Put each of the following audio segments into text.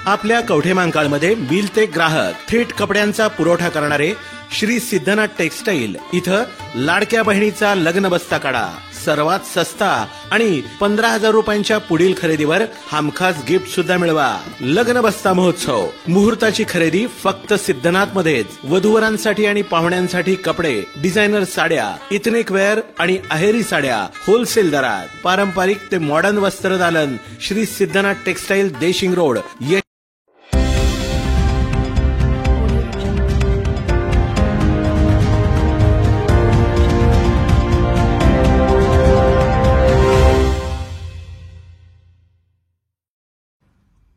आपल्या कवठेमहांकाळमध्ये मिल ते ग्राहक थेट कपड्यांचा पुरवठा करणारे श्री सिद्धनाथ टेक्सटाईल इथं लाडक्या बहिणीचा लग्न बस्ता काढा. सर्वात सस्ता आणि 15,000 रुपयांच्या पुढील खरेदीवर हमखास गिफ्ट सुद्धा मिळवा. लग्न बस्ता महोत्सव. मुहूर्ताची खरेदी फक्त सिद्धनाथ मध्येच. वधूवरांसाठी आणि पाहुण्यांसाठी कपडे, डिझायनर साड्या, इथनिक वेअर आणि अहेरी साड्या होलसेल दरात. पारंपरिक ते मॉडर्न वस्त्रदालन. Shri Siddhanath textile, Deshing road.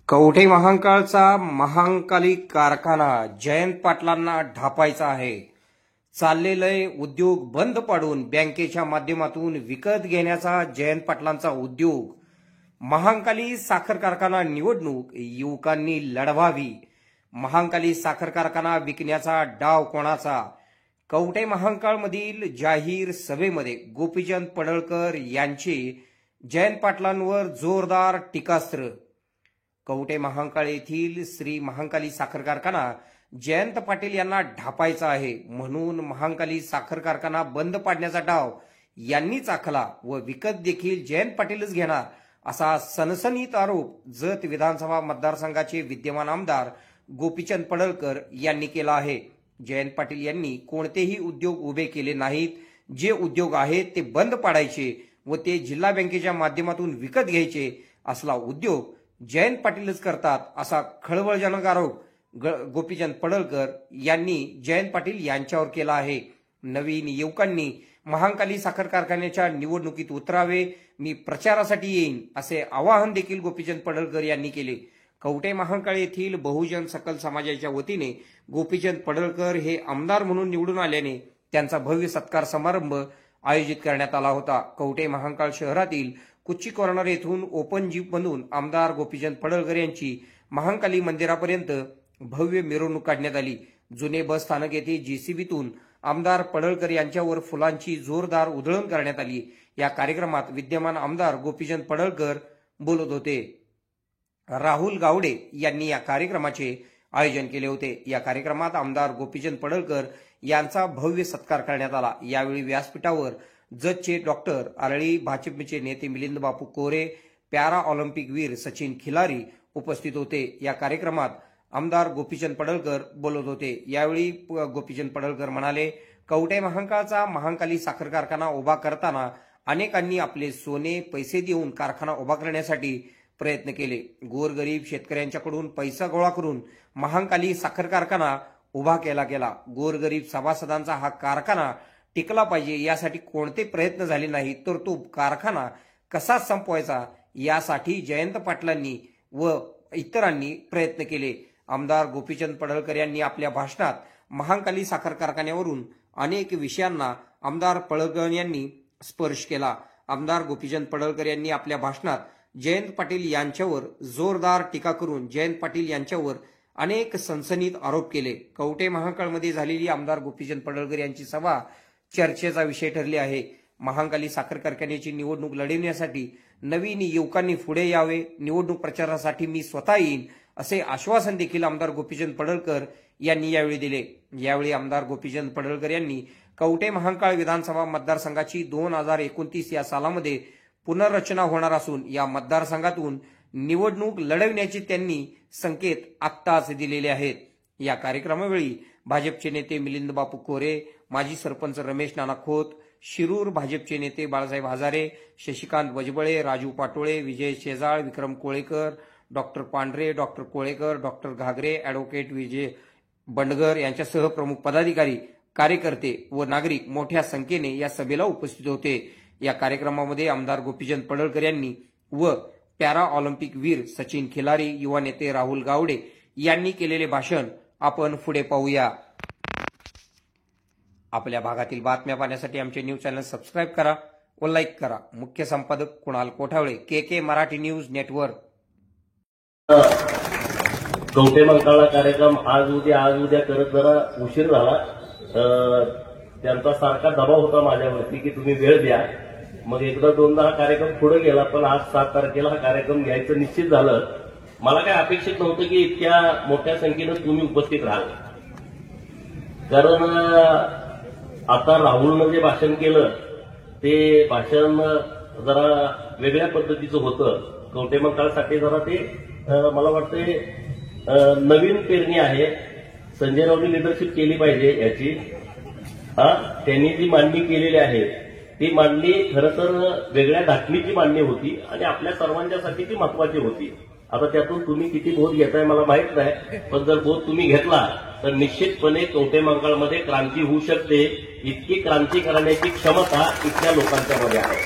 कवठे महांकाळचा महांकाली कारखाना जयंत पाटलांना ढापायचा आहे. चाललेले उद्योग बंद पाडून बँकेच्या माध्यमातून विकत घेण्याचा जयंत पाटलांचा उद्योग. महांकाली साखर कारखाना निवडणूक युवकांनी लढवावी. महांकाली साखर कारखाना विकण्याचा डाव कोणाचा? कवठे महांकाळमधील जाहीर सभेमध्ये गोपीचंद पडळकर यांचे जयंत पाटलांवर जोरदार टीकास्त्र. कवठे महांकाळ येथील श्री महांकाली साखर कारखाना जयंत पाटील यांना ढापायचा आहे, म्हणून महांकाली साखर कारखाना बंद पाडण्याचा डाव यांनीच आखला व विकत देखील जयंत पाटीलच घेणार असा सनसनीत आरोप जत विधानसभा मतदारसंघाचे विद्यमान आमदार गोपीचंद पडळकर यांनी केला आहे. जयंत पाटील यांनी कोणतेही उद्योग उभे केले नाहीत. जे उद्योग आहेत ते बंद पाडायचे व ते जिल्हा बँकेच्या माध्यमातून विकत घ्यायचे असला उद्योग जयंत पाटीलच करतात असा खळबळजनक आरोप गोपीचंद पडळकर यांनी जयंत पाटील यांच्यावर केला आहे. नवीन युवकांनी महांकाली साखर कारखान्याच्या निवडणुकीत उतरावे. मी प्रचारासाठी येईन असे आवाहन देखील गोपीचंद पडळकर यांनी केले. कवठे महांकाळ येथील बहुजन सकल समाजाच्या वतीने गोपीचंद पडळकर हे आमदार म्हणून निवडून आल्याने त्यांचा भव्य सत्कार समारंभ आयोजित करण्यात आला होता. कवठे महांकाळ शहरातील कुच्ची कॉर्नर येथून ओपन जीपमधून आमदार गोपीचंद पडळकर यांची महांकाली मंदिरापर्यंत भव्य मिरवणूक काढण्यात आली. जुने बस स्थानक येथे जेसीबीतून आमदार पडळकर यांच्यावर फुलांची जोरदार उधळण करण्यात आली. या कार्यक्रमात विद्यमान आमदार गोपीचंद पडळकर बोलत होते. राहुल गावडे यांनी या कार्यक्रमाचे आयोजन केले होते. या कार्यक्रमात आमदार गोपीचंद पडळकर यांचा भव्य सत्कार करण्यात आला. यावेळी व्यासपीठावर जजचे डॉक्टर आरळी, भाजपचे नेते मिलिंद बापू कोरे, पॅरा ऑलिम्पिक वीर सचिन खिलारी उपस्थित होते. या कार्यक्रमात आमदार गोपीचंद पडळकर बोलत होते. यावेळी गोपीचंद पडळकर म्हणाले, कवठे महांकाळचा महांकाली साखर कारखाना उभा करताना अनेकांनी आपले सोने पैसे देऊन कारखाना उभा करण्यासाठी प्रयत्न केले. गोरगरीब शेतकऱ्यांच्याकडून पैसा गोळा करून महांकाली साखर कारखाना उभा केला गेला. गोरगरीब सभासदांचा हा कारखाना टिकला पाहिजे यासाठी कोणते प्रयत्न झाले नाही, तर तो कारखाना कसा संपवायचा यासाठी जयंत पाटलांनी व इतरांनी प्रयत्न केले. आमदार गोपीचंद पडळकर यांनी आपल्या भाषणात महांकाली साखर कारखान्यावरून अनेक विषयांना आमदार पडळकर यांनी स्पर्श केला. आमदार गोपीचंद पडळकर यांनी आपल्या भाषणात जयंत पाटील यांच्यावर जोरदार टीका करून जयंत पाटील यांच्यावर अनेक सनसनीत आरोप केले. कवठे महांकाळमध्ये झालेली आमदार गोपीचंद पडळकर यांची सभा चर्चेचा विषय ठरली आहे. महांकाली साखर कारखान्याची निवडणूक लढवण्यासाठी नवीन युवकांनी पुढे यावे. निवडणूक प्रचारासाठी मी स्वतः येईन असे आश्वासन देखील आमदार गोपीचंद पडळकर यांनी यावेळी दिले. यावेळी आमदार गोपीचंद पडळकर यांनी कवठे महांकाळ विधानसभा मतदारसंघाची 2029 या सालामध्ये पुनर्रचना होणार असून या मतदारसंघातून निवडणूक लढवण्याचे त्यांनी संकेत आत्ताच दिलेले आहेत. या कार्यक्रमावेळी भाजपचे नेते मिलिंद बापू कोरे, माजी सरपंच रमेश नाना खोत, शिरूर भाजपचे नेते बाळासाहेब हजारे, शशिकांत वजबळे, राजू पाटोळे, विजय शेजाळ, विक्रम कोळेकर, डॉक्टर पांढरे, डॉक्टर कोळेकर, डॉक्टर घागरे, ॲडव्होकेट विजय बंडगर यांच्यासह प्रमुख पदाधिकारी, कार्यकर्ते व नागरिक मोठ्या संख्येने या सभेला उपस्थित होते. या कार्यक्रमामध्ये आमदार गोपीचंद पडळकर यांनी व पॅरा ऑलिम्पिक वीर सचिन खिलारी, युवा नेते राहुल गावडे यांनी केलेले भाषण आपण पुढे पाहूया. आपल्या भागातील बातम्या पाहण्यासाठी आमचे न्यूज चॅनल सबस्क्राईब करा व लाईक करा. मुख्य संपादक कुणाल कोठावळे, के मराठी न्यूज नेटवर्क. कवठे महांकाळला कार्यक्रम आज उद्या करत जरा उशीर झाला. त्यांचा सारखा दबाव होता माझ्यावरती की तुम्ही वेळ द्या. मग एकदा दोनदा हा कार्यक्रम पुढे गेला, पण आज 7 तारखेला हा कार्यक्रम घ्यायचं निश्चित झालं. मला काय अपेक्षित नव्हतं की इतक्या मोठ्या संख्येनं तुम्ही उपस्थित राहाल. कारण आता राहुलनं जे भाषण केलं ते भाषण जरा वेगळ्या पद्धतीचं होतं. कवटेमंकाळसाठी जरा ते मला वाटते नवीन पेरणी आहे. संजय राऊतनी लिडरशिप केली पाहिजे याची. त्यांनी जी मांडणी केलेली आहे ती मांडणी खरं तर वेगळ्या धाटणीची मांडणी होती आणि आपल्या सर्वांच्यासाठी ती महत्वाची होती. आता त्यातून तुम्ही किती बोध घेताय मला माहित नाही, पण जर बोध तुम्ही घेतला तर निश्चितपणे कवटेमंकाळमध्ये क्रांती होऊ शकते. इतकी क्रांती करण्याची क्षमता इथल्या लोकांच्या मध्ये आहे,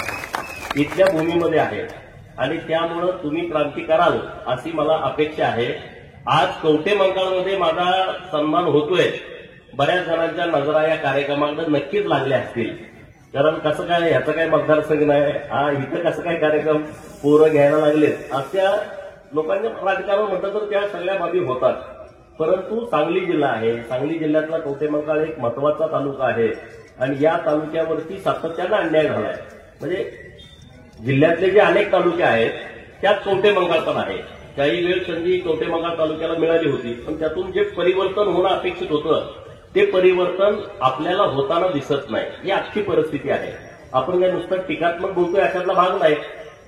इथल्या भूमीमध्ये आहे आणि त्यामुळं तुम्ही क्रांती कराल अशी मला अपेक्षा आहे. आज कवटेमंकाळमध्ये माझा सन्मान होतोय. बऱ्याच जणांच्या नजरा या कार्यक्रमाकडे नक्कीच लागल्या असतील. कारण कसं काय ह्याचं काय मतदारसंघ नाही, इथं कसं काय कार्यक्रम पोरं घ्यायला लागलेत अशा लोकांच्या राजकारण म्हटलं तर त्या सगळ्या बाबी होतात. परंतु सांगली जिल्हा आहे, सांगली जिल्ह्यातला कवटेमंकाळ एक महत्वाचा तालुका आहे आणि या तालुक्यावरती सातत्यानं अन्याय झालाय. म्हणजे जिल्ह्यातले जे अनेक तालुके आहेत त्यात कवटेमंकाळ पण आहे. काही वेळ संधी कवटेमंकाळ तालुक्याला मिळाली होती, पण त्यातून जे परिवर्तन होणं अपेक्षित होतं ते परिवर्तन आपल्याला होताना दिसत नाही. ही आजची परिस्थिती आहे. आपण काय नुसतं टीकात्मक बोलतोय अशातला भाग नाही,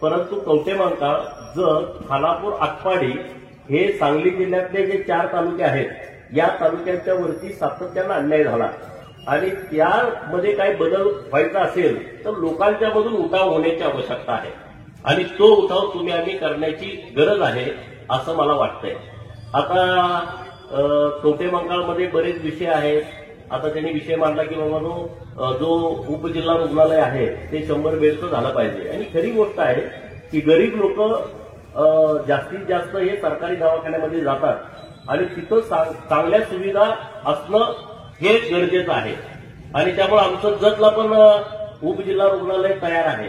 परंतु कवटेमंकाळ, जत, खानापूर, आटपाडी हे सांगली जिल्ह्यातले जे 4 तालुके आहेत या तालुक्यांच्या वरती सातत्यानं अन्याय झाला आणि त्यामध्ये काही बदल व्हायचा असेल तर लोकांच्या मधून उठाव होण्याची आवश्यकता आहे आणि तो उठाव तुम्ही आम्ही करण्याची गरज आहे असं मला वाटतंय. आता कवटेमंकाळमध्ये बरेच विषय आहेत. आता त्यांनी विषय मांडला की बाबा जो उपजिल्हा रुग्णालय आहे ते 100 बेडचं झालं पाहिजे आणि खरी गोष्ट आहे की गरीब लोक जास्तीत जास्त हे सरकारी दवाखान्यामध्ये जातात आणि तिथं चांगल्या सुविधा असणं हे गरजेचं आहे आणि त्यामुळे आमचं जतला पण उपजिल्हा रुग्णालय तयार आहे,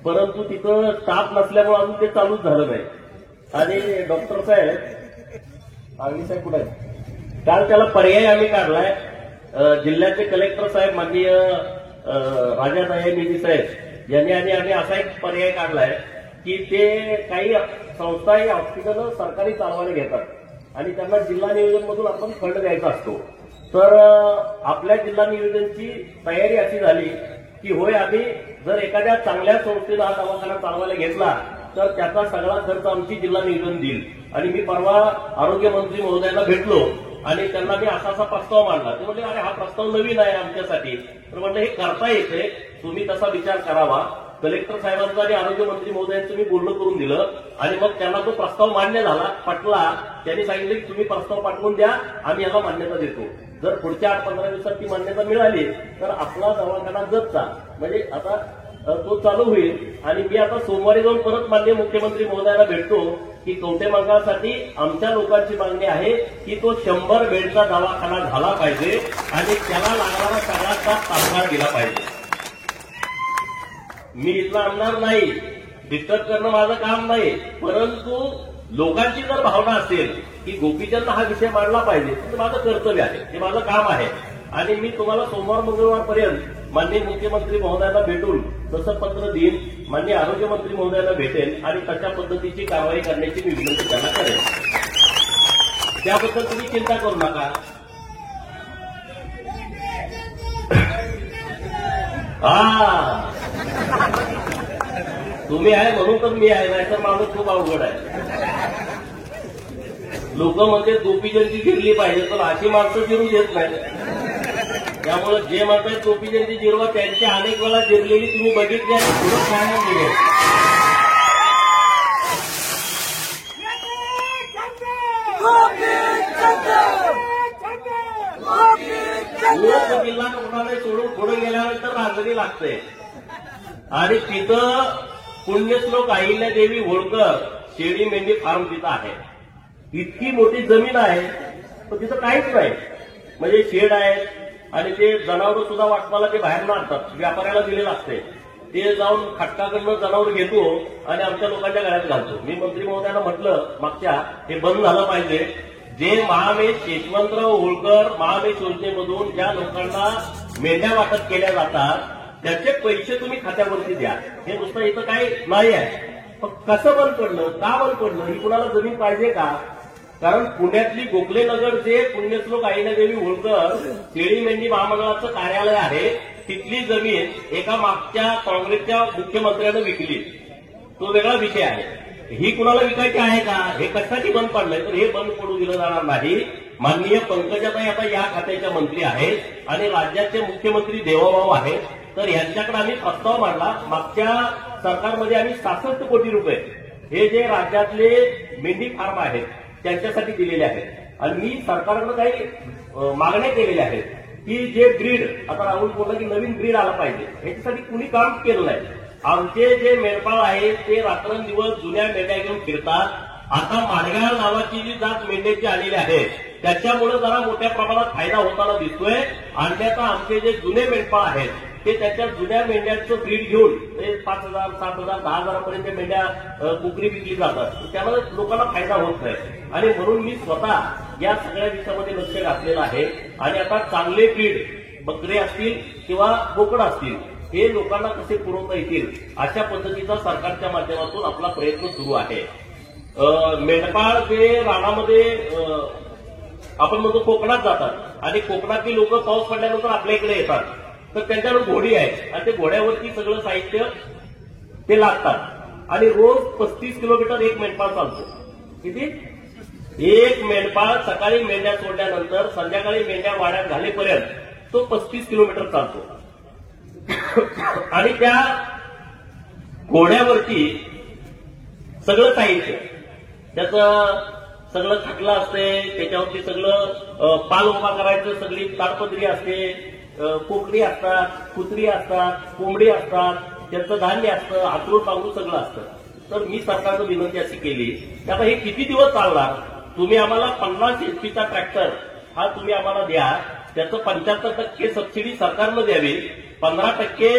परंतु तिथं स्टाफ नसल्यामुळे अजून ते चालूच झालं नाही. आणि डॉक्टर साहेब आर्मी साहेब कुठे आहेत, काल त्याला पर्याय आम्ही काढलाय. जिल्ह्याचे कलेक्टर साहेब माननीय राजा दयानिधी साहेब यांनी आणि आम्ही असा एक पर्याय काढलाय की ते काही संस्था हे हॉस्पिटल सरकारी चालवायला घेतात आणि त्यांना जिल्हा नियोजनमधून आपण फंड द्यायचा असतो. तर आपल्या जिल्हा नियोजनची तयारी अशी झाली की होय आम्ही जर एखाद्या चांगल्या संस्थेला हा दवाखाना चालवायला घेतला तर त्याचा सगळा खर्च आमची जिल्हा नियोजन देईल. आणि मी परवा आरोग्यमंत्री महोदयांना भेटलो आणि त्यांना मी असा प्रस्ताव मांडला. ते म्हणले अरे हा प्रस्ताव नवीन आहे आमच्यासाठी. तर म्हणलं हे करता येते, तुम्ही तसा विचार करावा. कलेक्टर साहेबांचं आणि आरोग्यमंत्री महोदयांचं मी बोलणं करून दिलं आणि मग त्यांना तो प्रस्ताव मान्य झाला, पटला. त्यांनी सांगितलं की तुम्ही प्रस्ताव पाठवून द्या, आम्ही याला मान्यता देतो. जर पुढच्या 8-15 दिवसात ती मान्यता मिळाली तर आपला दवाखाना जतचा म्हणजे आता तो चालू होईल. आणि मी आता सोमवारी जाऊन परत माननीय मुख्यमंत्री महोदयांना भेटतो की कवटेमंकाळसाठी आमच्या लोकांची मागणी आहे की तो 100 बेडचा दवाखाना झाला पाहिजे आणि त्याला लागणारा सगळा स्टाफ तात्काळ दिला पाहिजे. मी इथला आमदार नाही, डिस्कस करणं माझं काम नाही, परंतु लोकांची जर भावना असेल की गोपीचंद हा विषय मांडला पाहिजे तर माझं कर्तव्य आहे, हे माझं काम आहे. आणि मी तुम्हाला सोमवार मंगळवारपर्यंत माननीय मुख्यमंत्री महोदयांना भेटून तसं पत्र देईन, माननीय आरोग्यमंत्री महोदयांना भेटेन आणि तशा पद्धतीची कारवाई करण्याची मी विनंती त्यांना करेन. त्याबद्दल तुम्ही चिंता करू नका. तुम्ही आहे म्हणून तर मी आहे, नाहीतर माझं खूप अवघड आहे. लोक म्हणते गोपीचंदची जिरली पाहिजे, तर अशी माणसं जिरू देत नाही. त्यामुळे जे म्हणतात गोपीचंदची जिरवा त्यांची अनेक वेळा जिरलेली तुम्ही बघितली आणि पुढे काय मिळेल. जिल्हा रुग्णालय सोडून पुढे गेल्यानंतर राजधानी लागते आणि तिथं पुण्यश्लोक अहिल्यादेवी होळकर शेळी मेंढी फार्म तिथं आहे. इतकी मोठी जमीन आहे पण तिथं काहीच नाही. म्हणजे शेड आहे आणि ते जनावर सुद्धा वाटपाला ते बाहेर आणतात, व्यापाऱ्याला दिलेलं असते. ते जाऊन खटकाकडनं जनावर घेतो आणि आमच्या लोकांच्या गळ्यात घालतो. मी मंत्री महोदयांना म्हटलं मागच्या हे बंद झालं पाहिजे. जे महामेश यशवंतराव होळकर महामेश योजनेमधून ज्या लोकांना मेंढ्या वाटप केल्या जातात त्याचे पैसे तुम्ही खात्यावरती द्या. हे नुसतं इथं काही नाही आहे. कसं बंद पडलं, का बंद पडलं, ही कुणाला जमीन पाहिजे का? कारण पुण्यातली गोखलेनगर जे पुण्यश्लोक अहिल्यादेवी होळकर शेळी मेंढी महामंडळाचं कार्यालय आहे, तिथली जमीन एका मागच्या काँग्रेसच्या मुख्यमंत्र्यानं विकली. तो वेगळा विषय आहे. ही कुणाला विकायची आहे का? हे कशासाठी बंद पडलंय? तर हे बंद पडू दिलं जाणार नाही. माननीय पंकजाताई आता या खात्याच्या मंत्री आहेत आणि राज्याचे मुख्यमंत्री देवाभाऊ आहेत. तर यांच्याकडे आम्ही प्रस्ताव मांडला. मागच्या सरकारमध्ये आम्ही 66 कोटी रुपये हे जे राज्यातले मेंढी फार्म आहेत त्यांच्यासाठी दिलेले आहेत आणि मी सरकारकडे काही मागण्या केलेल्या आहेत की जे ब्रीड, आता राहुल बोलला की नवीन ब्रीड आला पाहिजे, याच्यासाठी कुणी काम केलं नाही. आमचे जे मेंढपाळ आहेत ते रात्रंदिवस जुन्या मेंढ्या घेऊन फिरतात. आता माडगाळ नावाची जी जात मेंढ्याची आलेली आहे त्याच्यामुळे जरा मोठ्या प्रमाणात फायदा होताना दिसतोय. अन्यथा आमचे जे जुने मेंढपाळ आहेत ते त्याच्या जुन्या मेंढ्यांचं ब्रीड घेऊन 5,000, 7,000, 10,000 पर्यंत मेंढ्या कुकरी विकली जातात. त्यामुळे लोकांना फायदा होत नाही आणि म्हणून मी स्वतः या सगळ्या विषयामध्ये लक्ष घातलेलं आहे. आणि आता चांगले ब्रीड बकरे असतील किंवा बोकड असतील हे लोकांना कसे पुरवता येतील अशा पद्धतीचा सरकारच्या माध्यमातून आपला प्रयत्न सुरू आहे. मेंढपाळ जे रानामध्ये आपण म्हणतो कोकणात जातात आणि कोकणातली लोक पाऊस पडल्यानंतर आपल्या इकडे येतात. तर त्यांच्याकडे घोडी आहे आणि ते घोड्यावरती सगळं साहित्य ते लागतात आणि रोज 35 किलोमीटर एक मेंढपाळ चालतो. किती? एक मेंढपाळ सकाळी मेंढ्या सोडल्यानंतर संध्याकाळी मेंढ्या वाड्यात घालेपर्यंत तो 35 किलोमीटर चालतो. आणि त्या घोड्यावरती सगळं साहित्य, त्याचं सगळं खाटलं असते, त्याच्यावरती सगळं पाल उभा करायचं, सगळी ताडपदरी असते, कोकणी असतात, कुत्री असतात, कोंबडी असतात, त्यांचं धान्य असतं, आतरून पांघरून सगळं असतं. तर मी सरकारनं विनंती अशी केली की आता हे किती दिवस चालणार? तुम्ही आम्हाला 50 HP ट्रॅक्टर हा तुम्ही आम्हाला द्या, त्याचं 75% सबसिडी सरकारनं द्यावी, 15%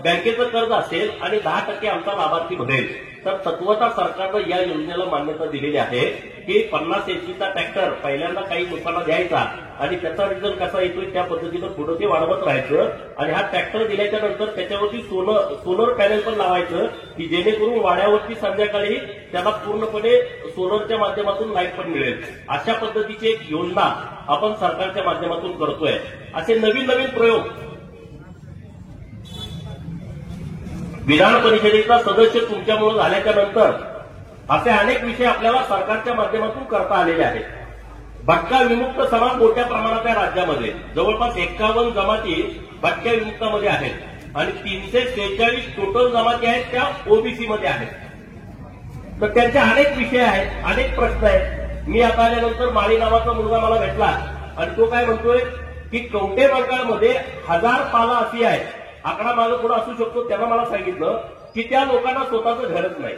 बँकेचं कर्ज असेल आणि 10% आमचा लाभार्थी भरेल. तर तत्वतः सरकारनं या योजनेला मान्यता दिलेली आहे की 50 HP ट्रॅक्टर पहिल्यांदा काही लोकांना द्यायचा आणि त्याचा रिझल्ट कसा येतोय त्या पद्धतीनं पुढे ते वाढवत राहायचं. आणि हा ट्रॅक्टर दिल्याच्या नंतर त्याच्यावरती सोलर पॅनेल पण लावायचं की जेणेकरून वाड्यावरती संध्याकाळी त्याला पूर्णपणे सोलरच्या माध्यमातून लाईट पण मिळेल. अशा पद्धतीची एक योजना आपण सरकारच्या माध्यमातून करतोय. असे नवीन नवीन प्रयोग विधान परिषदेचा सदस्य तुमच्यामुळे झाल्याच्या नंतर असे अनेक विषय आपल्याला सरकारच्या माध्यमातून करता आलेले आहेत. भटका विमुक्त समाज मोठ्या प्रमाणात आहे राज्यामध्ये. जवळपास 51 जमाती भटक्या विमुक्तामध्ये आहेत आणि 346 टोटल जमाती आहेत त्या ओबीसी मध्ये आहेत. तर त्यांचे अनेक विषय आहेत, अनेक प्रश्न आहेत. मी आता आल्यानंतर माळी नावाचा मुलगा मला भेटला आणि तो काय म्हणतोय की कवठे मंकाळमध्ये 1000 पाला अशी आहेत, आकडा माझं थोडा असू शकतो. त्यांना मला सांगितलं की त्या लोकांना स्वतःचं घरच नाही,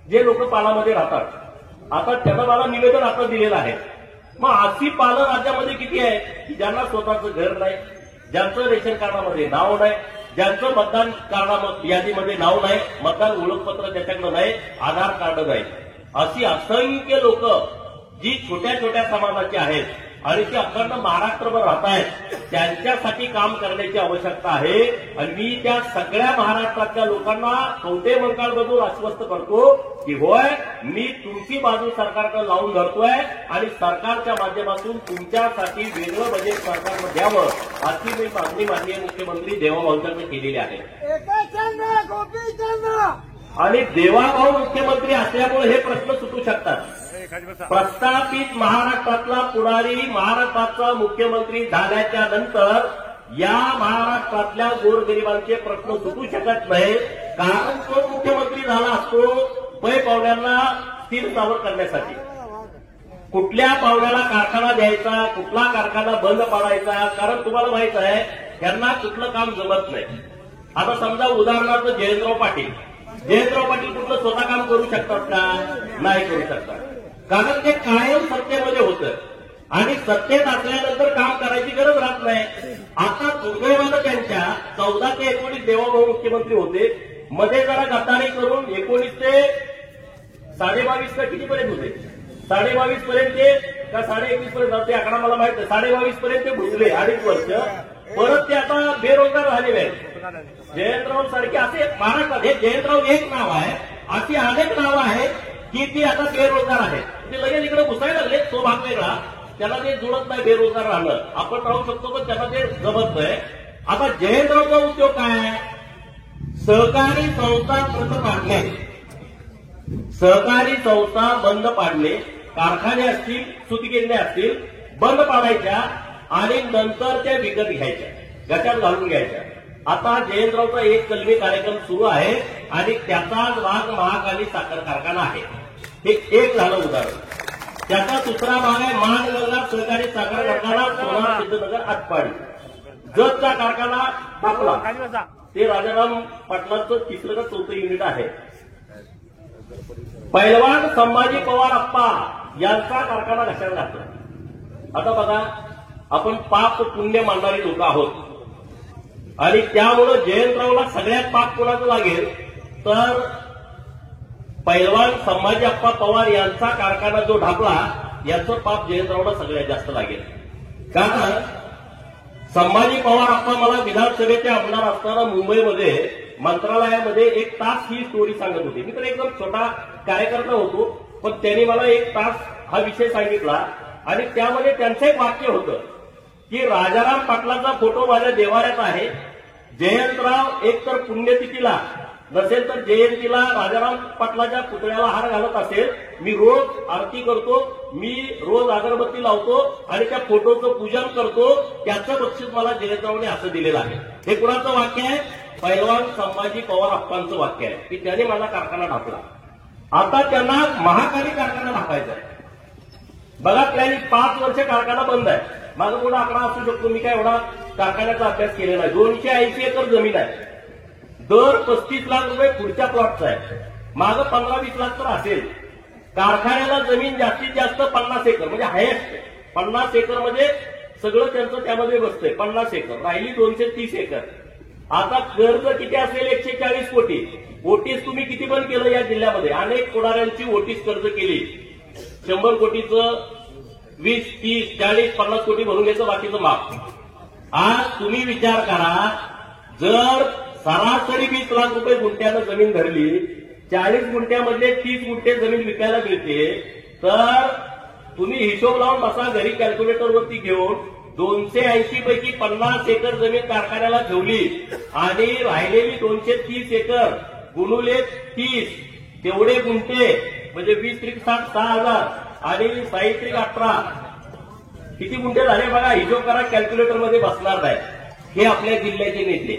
जे लोक पालामध्ये राहतात. आता त्यांना मला निवेदन आता दिलेलं आहे. मग अशी पालं राज्यामध्ये किती आहे की ज्यांना स्वतःचं घर नाही, ज्यांचं रेशन कार्डामध्ये नाव नाही, ज्यांचं मतदान कार्ड यादीमध्ये नाव नाही, मतदान ओळखपत्र त्याच्याकडे नाही, आधार कार्ड नाही. अशी असंख्य लोक जी छोट्या छोट्या समाजाची आहेत आणि ते अखंड महाराष्ट्रभर राहत आहेत, त्यांच्यासाठी काम करण्याची आवश्यकता आहे. आणि मी त्या सगळ्या महाराष्ट्रातल्या लोकांना कवठे मंकाळमधून आश्वस्त करतो की होय, मी तुमची बाजू सरकारकडे लावून धरतोय आणि सरकारच्या माध्यमातून तुमच्यासाठी वेगळं बजेट सरकारनं द्यावं अशी मी मागणी माननीय मुख्यमंत्री देवाभाऊंच्याकडे केलेली आहे. आणि देवाभाऊ मुख्यमंत्री असल्यामुळे हे प्रश्न सुटू शकतात. प्रस्थापित महाराष्ट्रातला पुढारी महाराष्ट्राचा मुख्यमंत्री झाल्याच्या नंतर या महाराष्ट्रातल्या गोरगरिबांचे प्रश्न सुटू शकत नाहीत. कारण तो मुख्यमंत्री झाला असतो पै पाहुण्यांना स्थिर स्थावर करण्यासाठी. कुठल्या पाहुण्याला कारखाना द्यायचा, कुठला कारखाना बंद पाडायचा, कारण तुम्हाला माहित आहे त्यांना कुठलं काम जमत नाही. आता समजा उदाहरणार्थ जयंतराव पाटील कुठलं स्वतः काम करू शकतात का? नाही करू शकतात, कारण ते कायम सत्तेमध्ये होतं आणि सत्तेत असल्यानंतर काम करायची गरज राहत नाही. आता दुर्दैवानं त्यांच्या 14 ते 19 देवाभाऊ मुख्यमंत्री होते. मध्ये जरा गद्दारी करून 19 ते 22.5 का कितीपर्यंत होते? 22.5 पर्यंत का 21.5 पर्यंत? ते आकडा मला माहित आहे. 22.5 पर्यंत ते भुजले 2.5 वर्ष. परत ते आता बेरोजगार झालेले आहेत. जयंतराव सारखे असे महाराष्ट्रात हे जयंतराव एक नाव आहे अशी अनेक नावं आहेत की ती आता बेरोजगार आहेत. ते लगेच इकडे घुसायला लागले. तो भाग वेगळा, त्याला ते जुळत नाही बेरोजगार राहणं. आपण राहू शकतो पण त्यांना ते जमत नाही. आता जयंतरावचा उद्योग काय? सहकारी संस्था बंद पाडणे, सहकारी संस्था बंद पाडणे, कारखाने असतील, सूतगिरण्या असतील बंद पाडायच्या आणि नंतर त्या विकत घ्यायच्या, गटात घालून घ्यायच्या. आता जयंतरावचा एक कलमी कार्यक्रम सुरू आहे आणि त्याचाच भाग महाकाली साखर कारखाना आहे. हे एक झालं उदाहरण. त्याचा दुसरा भाग आहे महानगरला सहकारी साखर कारखाना, सोनार सिद्धनगर आटपाडी. जतचा कारखाना टाकला, ते राजाराम पाटलांचं तिसरं का चौथं युनिट आहे. पैलवान संभाजी पवार अप्पा यांचा कारखाना कशाला घातला. आता बघा, आपण पाप पुण्य मानणारी लोक आहोत आणि त्यामुळं जयंतरावला सगळ्यात पाप कोणाचं लागेल तर पैलवान संभाजी अप्पा पवार यांचा कारखाना जो ढापला याचं पाप जयंतरावला सगळ्यात जास्त लागेल. कारण संभाजी पवार अप्पा मला विधानसभेचे आमदार असताना मुंबईमध्ये मंत्रालयामध्ये 1 तास ही स्टोरी सांगत होती. मी तर एकदम छोटा कार्यकर्ता होतो, पण त्यांनी मला 1 तास हा विषय सांगितला आणि त्यामध्ये त्यांचं एक वाक्य होतं की राजाराम पाटलाचा फोटो माझ्या देवाऱ्यात आहे. जयंतराव एक तर पुण्यतिथीला नसेल तर जयंतीला राजाराम पाटलाच्या पुतळ्याला हार घालत असेल. मी रोज आरती करतो, मी रोज अगरबत्ती लावतो आणि त्या फोटोचं पूजन करतो. त्याचं बक्षीस मला जयंतरावने असं दिलेलं आहे. हे कुणाचं वाक्य आहे? पैलवान संभाजी पवार अप्पांचं वाक्य आहे की त्याने माझा कारखाना ढापला. आता त्यांना महाकाली कारखाना ढापायचा आहे. बघा, त्यांनी 5 वर्ष कारखाना बंद आहे. माझा पुढे आकडा असू शकतो, मी काय एवढा कारखान्याचा अभ्यास केलेला नाही. 280 एकर जमीन आहे. दर 35 लाख रुपये पुढच्या प्लॉटचा आहे. मागं 15-20 लाख तर असेल. कारखान्याला जमीन जास्तीत जास्त 50 एकर म्हणजे हायेस्ट. 50 एकर म्हणजे सगळं त्यांचं त्यामध्ये बसतंय. 50 एकर राहिली 230 एकर. आता कर्ज किती असेल? 140 कोटी. ओटीस तुम्ही किती बंद केलं या जिल्ह्यामध्ये? अनेक पुढाऱ्यांची ओटीस कर्ज केली. 100 कोटीचं 20, 30, 40, 50 कोटी भरून घ्यायचं, बाकीचं माफ. आज तुम्ही विचार करा, जर सरासरी 20 लाख रुपये गुंठ्यानं जमीन धरली, 40 गुंठ्यामध्ये 30 गुंठे जमीन विकायला मिळते, तर तुम्ही हिशोब लावून बसा घरी कॅल्क्युलेटरवरती घेऊन. 280 पैकी 50 एकर जमीन कारखान्याला ठेवली आणि राहिलेली 230 एकर गुणुले 30 तेवढे गुंठे म्हणजे 20 त्रिक 60, 6,000 आणि 6 त्रिक 18 किती गुंठे झाले बघा. हिशोब करा, कॅल्क्युलेटरमध्ये बसणार नाही. हे आपल्या जिल्ह्याचे नेते.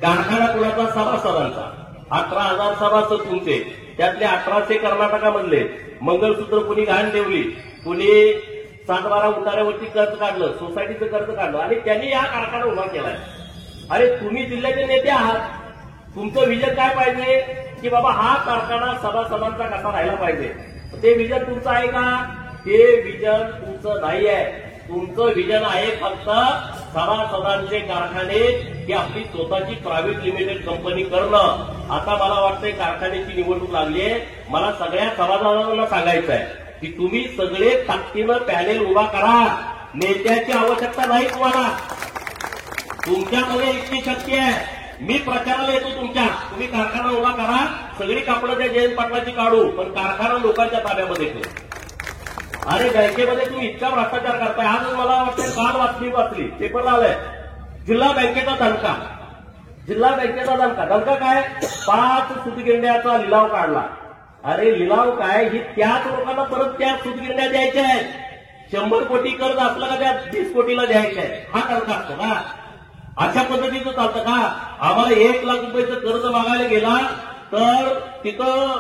कारखाना कुणाचा? सभासदांचा. 18,000 सभासद तुमचे, त्यातले 1800 कर्नाटकामधले. मंगलसूत्र कुणी घाण ठेवली, कुणी 7-12 उतार्यावरती कर्ज काढलं, सोसायटीचं कर्ज काढलं आणि त्यांनी हा कारखाना उभा केलाय. अरे तुम्ही जिल्ह्याचे नेते आहात, तुमचं विजन काय पाहिजे की बाबा हा कारखाना सभासदांचा कसा राहिला पाहिजे. ते विजन तुमचं आहे का? ते विजन तुमचं नाही आहे. तुमचं विजन आहे फक्त सभासदांचे कारखाने ही आपली स्वतःची प्रायव्हेट लिमिटेड कंपनी करणं. आता मला वाटतंय कारखान्याची निवडणूक लागली आहे. मला सगळ्या सभासदांना सांगायचं आहे की तुम्ही सगळे ताकदीनं पॅनेल उभा करा. नेत्याची आवश्यकता नाही तुम्हाला. तुमच्यामध्ये इतकी शक्ती आहे. मी प्रचाराला येतो तुमच्या, तुम्ही कारखाना उभा करा. सगळी कापडं त्या जयंत पाटलाची काढू, पण कारखाना लोकांच्या ताब्यामध्ये ठेवू. अरे बँकेमध्ये तुम्ही इतका भ्रष्टाचार करताय. आज मला वाटतं काल बातमी वाचली, पेपरला आलंय, जिल्हा बँकेचा दणका. जिल्हा बँकेचा दणका काय? 5 सूतगिरण्यांचा लिलाव काढला. अरे लिलाव काय? ही त्याच लोकांना परत त्या सूतगिरण्या द्यायच्या आहेत. 100 कोटी कर्ज असलं का त्या 20 कोटीला द्यायचं आहे. हा दणका असतो का? अशा पद्धतीचं चालतं का? आम्हाला 1 लाख रुपयाचं कर्ज मागायला गेला तर तिथं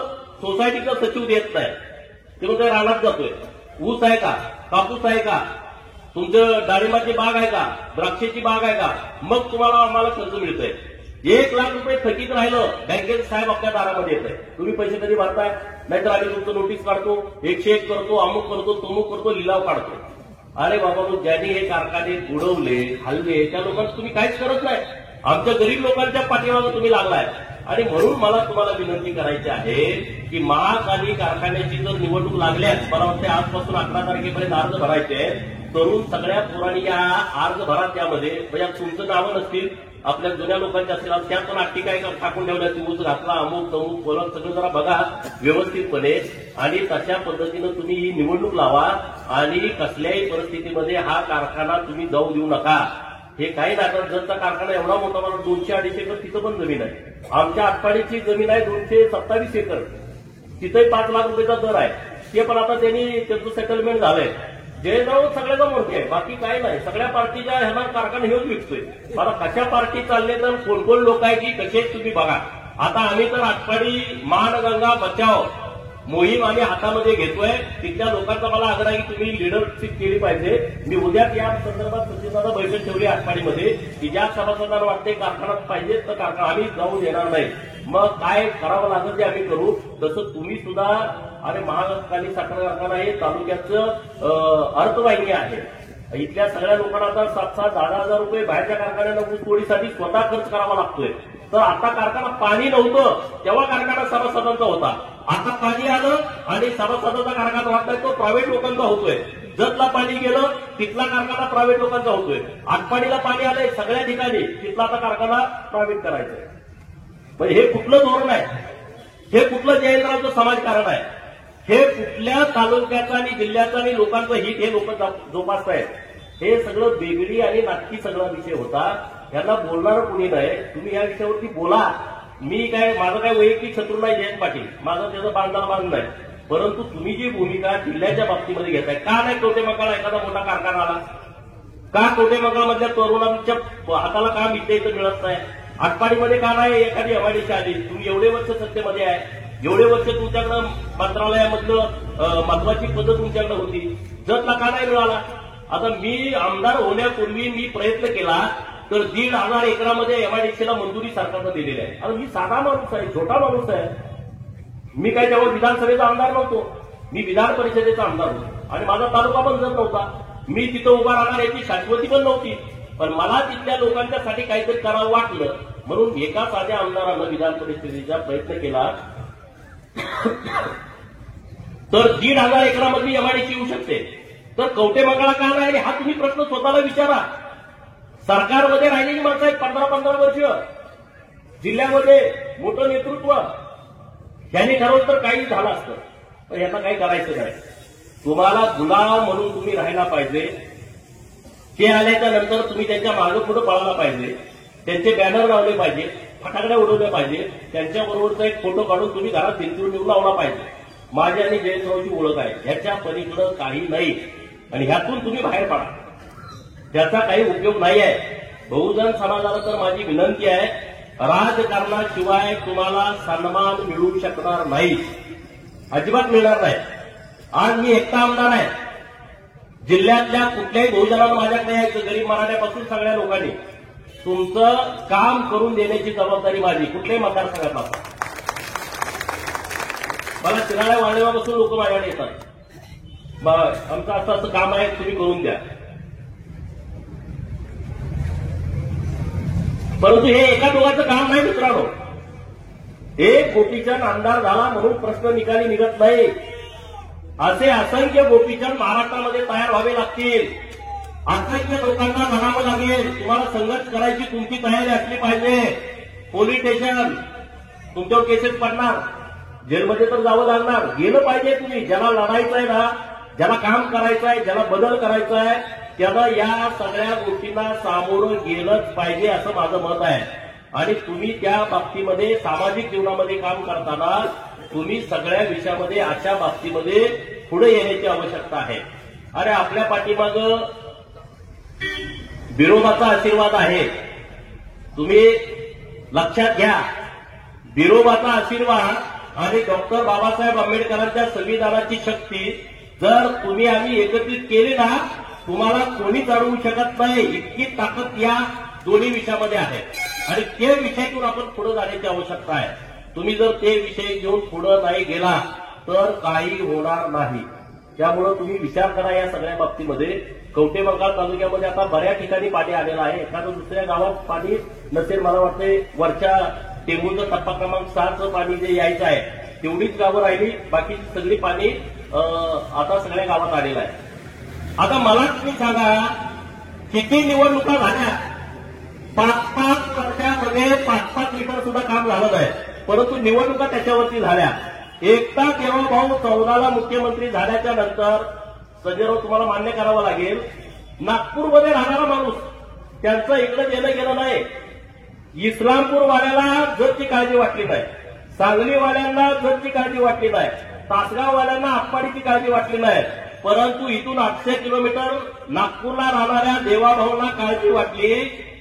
सोसायटीचा सचिव देत नाही. ते म्हणतो रानात जातोय. ऊस आहे का? कापूस आहे का? तुमचं डाळिंबाची बाग आहे का? द्राक्षाची बाग आहे का? मग तुम्हाला आम्हाला कर्ज मिळतंय. 1 लाख रुपये थकीत राहिलं, बँकेत साहेब आपल्या दारामध्ये येत आहे. तुम्ही पैसे कधी भरताय? नाहीतर आम्ही तुमचं नोटीस काढतो, 101 करतो, अमुक करतो, तमुक करतो, लिलाव काढतो. अरे बाबा, मग ज्यांनी हे कारखाने बुडवले, हल्ले, त्या लोकांचं तुम्ही काहीच करत नाही. आमच्या गरीब लोकांच्या पाठीमागे तुम्ही लागलाय. आणि म्हणून मला तुम्हाला विनंती करायची आहे की महाकाली कारखान्याची जर निवडणूक लागल्यास, मला वाटते आजपासून 11 तारखेपर्यंत अर्ज भरायचे. तरुण सगळ्या पोरांनी या अर्ज भरा. त्यामध्ये म्हणजे तुमचं नावं नसतील आपल्या जुन्या लोकांच्या असतील त्या पण अट्टी काय टाकून ठेवल्या, ऊस घातला, अमुक तमुक बोलत सगळं जरा बघा व्यवस्थितपणे आणि तशा पद्धतीनं तुम्ही ही निवडणूक लावा आणि कसल्याही परिस्थितीमध्ये हा कारखाना तुम्ही जाऊ देऊ नका. हे काही नाटक जरचा कारखाना एवढा मोठा मला 200-250 एकर तिथं पण जमीन आहे. आमच्या आटपाडीची जमीन आहे 227 एकर, तिथंही 5 लाख रुपयाचा दर आहे. ते पण आता त्यांनी त्यांचं सेटलमेंट झालंय. जयराव सगळ्याचा मोठी आहे, बाकी काय नाही. सगळ्या पार्टीच्या ह्यांना कारखाना हेच विकतोय. आता कशा पार्टी चालले तर कोण कोण लोक आहे की कसे तुम्ही बघा. आता आम्ही तर आटपाडी मानगंगा बचाव मोहीम आम्ही हातामध्ये घेतोय. तिथल्या लोकांचा मला आग्रह आहे की तुम्ही लिडरशिप केली पाहिजे. मी उद्याच या संदर्भात सचिवांना बैठक ठेवली आटपाडीमध्ये की ज्या सभासदांना वाटते कारखान्यात पाहिजे तर कारखाना आम्ही जाऊन देणार नाही. मग काय करावं लागेल ते आम्ही करू. तसं तुम्ही सुद्धा आणि महाकाली साखर कारखाना हे तालुक्याचं अर्थवाहिनी आहे. इथल्या सगळ्या लोकांना आता 7,000-10,000 हजार रुपये बाहेरच्या कारखान्यांना ऊस तोडीसाठी स्वतः खर्च करावा लागतोय. तर आता कारखाना पाणी नव्हतं तेव्हा कारखाना सभासदांचा होता. आता पाणी आलं आणि सभासदांचा कारखाना वाटतोय तो प्रायव्हेट लोकांचा होतोय. जतला पाणी गेलं तिथला कारखाना प्रायव्हेट लोकांचा होतोय. आटपाडीला पाणी आलंय सगळ्या ठिकाणी, तिथला आता कारखाना प्रायव्हेट करायचंय. म्हणजे हे कुठलं धोरण आहे? हे कुठलं जयंतरावचं समाजकारण आहे? हे कुठल्या तालुक्याचं आणि जिल्ह्याचं आणि लोकांचं हित हे लोक जोपासतायत? हे सगळं वेगळी आणि नाटकी सगळा विषय होता. यांना बोलणारं कुणी नाही. तुम्ही या विषयावरती बोला. मी काय माझं काय वैयक्तिक शत्रू नाही जयंत पाटील, माझं त्याचं बांधणं नाही. परंतु तुम्ही जी भूमिका जिल्ह्याच्या बाबतीमध्ये घेताय, का नाही कवठेमहांकाळला एखादा मोठा कारखाना आला? का कवठेमहांकाळमधल्या तरुणांच्या हाताला काम इथं मिळत नाही? आटपाडीमध्ये का नाही एखादी एमआयडीसी आली? तुम्ही एवढे वर्ष सत्तेमध्ये आहे, एवढे वर्ष तुमच्याकडं मंत्रालयामधलं महत्वाची पदं तुमच्याकडे होती, जतला का नाही मिळाला? आता मी आमदार होण्यापूर्वी मी प्रयत्न केला तर 1,500 एकरामध्ये एमआयडीसीला मंजुरी सरकारनं दिलेली आहे. आता मी साधा माणूस आहे, छोटा माणूस आहे. मी काय तेव्हा विधानसभेचा आमदार नव्हतो, मी विधान परिषदेचा आमदार होतो आणि माझा तालुका पण जर नव्हता. मी तिथं उभा राहणार याची शाश्वती पण नव्हती. पण मला तिथल्या लोकांच्यासाठी काहीतरी करावं वाटलं म्हणून एका साध्या आमदारानं विधान परिषदेचा प्रयत्न केला. तर 1,500 एकरामध्ये एमआयडीसी येऊ शकते, तर कवठेमहांकाळला का नाही? हा तुम्ही प्रश्न स्वतःला विचारा. सरकारमध्ये राहिलेली माणसं आहेत 15-15 वर्ष, जिल्ह्यामध्ये मोठं नेतृत्व. यांनी ठरवलं तर काही झालं असतं, पण यांना काही करायचं नाही. तुम्हाला गुलाम म्हणून तुम्ही राहायला पाहिजे. ते आल्याच्या नंतर तुम्ही त्यांच्या मागं पुढे पळायला पाहिजे, त्यांचे बॅनर लावले पाहिजे, फटाकड्या उडवल्या पाहिजे, त्यांच्याबरोबरचा एक फोटो काढून तुम्ही घरात भिंतीवर निवडून लावला पाहिजे. माझी आणि जयंतरावची ओळख आहे, ह्याच्या पलीकडं काही नाही. आणि ह्यातून तुम्ही बाहेर पडा, त्याचा काही उपयोग नाही आहे. बहुजन समाजाला तर माझी विनंती आहे, राजकारणाशिवाय तुम्हाला सन्मान मिळू शकणार नाही, अजिबात मिळणार नाही. आज मी एकटा आमदार आहे. जिल्ह्यातल्या कुठल्याही बहुजनाला माझ्याकडे यायचं, गरीब मराठ्यापासून सगळ्या लोकांनी तुमचं काम करून देण्याची जबाबदारी माझी. कुठल्याही मतदारसंघात असतात, मला चिराळ्या वाळेवापासून लोक माझ्याकडे येतात, आमचं असं असं काम आहे तुम्ही करून द्या. परंतु हे एका दोघांचं काम नाही मित्रांनो. 1 गोपीचंद आमदार झाला म्हणून प्रश्न निकाली निघत नाही. असे असंख्य गोपीचंद महाराष्ट्रामध्ये तयार व्हावे लागतील. असंख्य लोकांना म्हणावं लागेल. तुम्हाला संघर्ष करायची तुमची तयारी असली पाहिजे. पोलीस स्टेशन तुमच्यावर केसेस पडणार, जेलमध्ये तर जावं लागणार. गेलं पाहिजे तुम्ही. ज्याला लढायचं आहे ना, ज्याला काम करायचं आहे, ज्याला बदल करायचा आहे, त्याला या सगळ्या गोष्टींना सामोरं गेलंच पाहिजे असं माझं मत आहे. आणि तुम्ही त्या बाबतीमध्ये सामाजिक जीवनामध्ये काम करताना तुम्ही सगळ्या विषयामध्ये अशा बाबतीमध्ये पुढे येण्याची आवश्यकता आहे. अरे आपल्या पाठीमागं बिरोबाचा आशीर्वाद आहे, तुम्ही लक्षात घ्या. बिरोबाचा आशीर्वाद आणि डॉक्टर बाबासाहेब आंबेडकरांच्या संविधानाची शक्ती जर तुम्ही आम्ही एकत्रित केली ना, तुम्हाला कोणी अडवू शकत नाही. इतकी ताकद या दोन्ही विषयामध्ये आहे आणि ते विषयातून आपण पुढे जाण्याची आवश्यकता आहे. तुम्ही जर ते विषय घेऊन पुढे नाही गेला तर काही होणार नाही. त्यामुळे तुम्ही विचार करा या सगळ्या बाबतीमध्ये. कवठेमहांकाळ तालुक्यामध्ये आता बऱ्याच ठिकाणी पाणी आलेलं आहे. एखादं दुसऱ्या गावात पाणी नसेल, मला वाटते वरच्या टेंबूचं टप्पा क्रमांक 6चं पाणी जे यायचं आहे तेवढीच गावं राहिली, बाकी सगळी पाणी आता सगळ्या गावात आलेलं आहे. आता मला तुम्ही सांगा, किती निवडणुका झाल्या, 5-5 वर्षामध्ये 5-5 मीटर सुद्धा काम झालं नाही. परंतु निवडणुका त्याच्यावरती झाल्या. एकदा देवाभाऊ 14ला मुख्यमंत्री झाल्याच्या नंतर संजयराव तुम्हाला मान्य करावं लागेल, नागपूरमध्ये राहणारा माणूस त्यांचं इकडे येणं गेलं नाही. इस्लामपूरवाल्याला जतची काळजी वाटली नाही, सांगलीवाल्यांना जतची काळजी वाटली नाही, तासगाववाल्यांना आटपाडीची काळजी वाटली नाही. परंतु इथून 800 किलोमीटर नागपूरला राहणाऱ्या देवाभाऊंना काळजी वाटली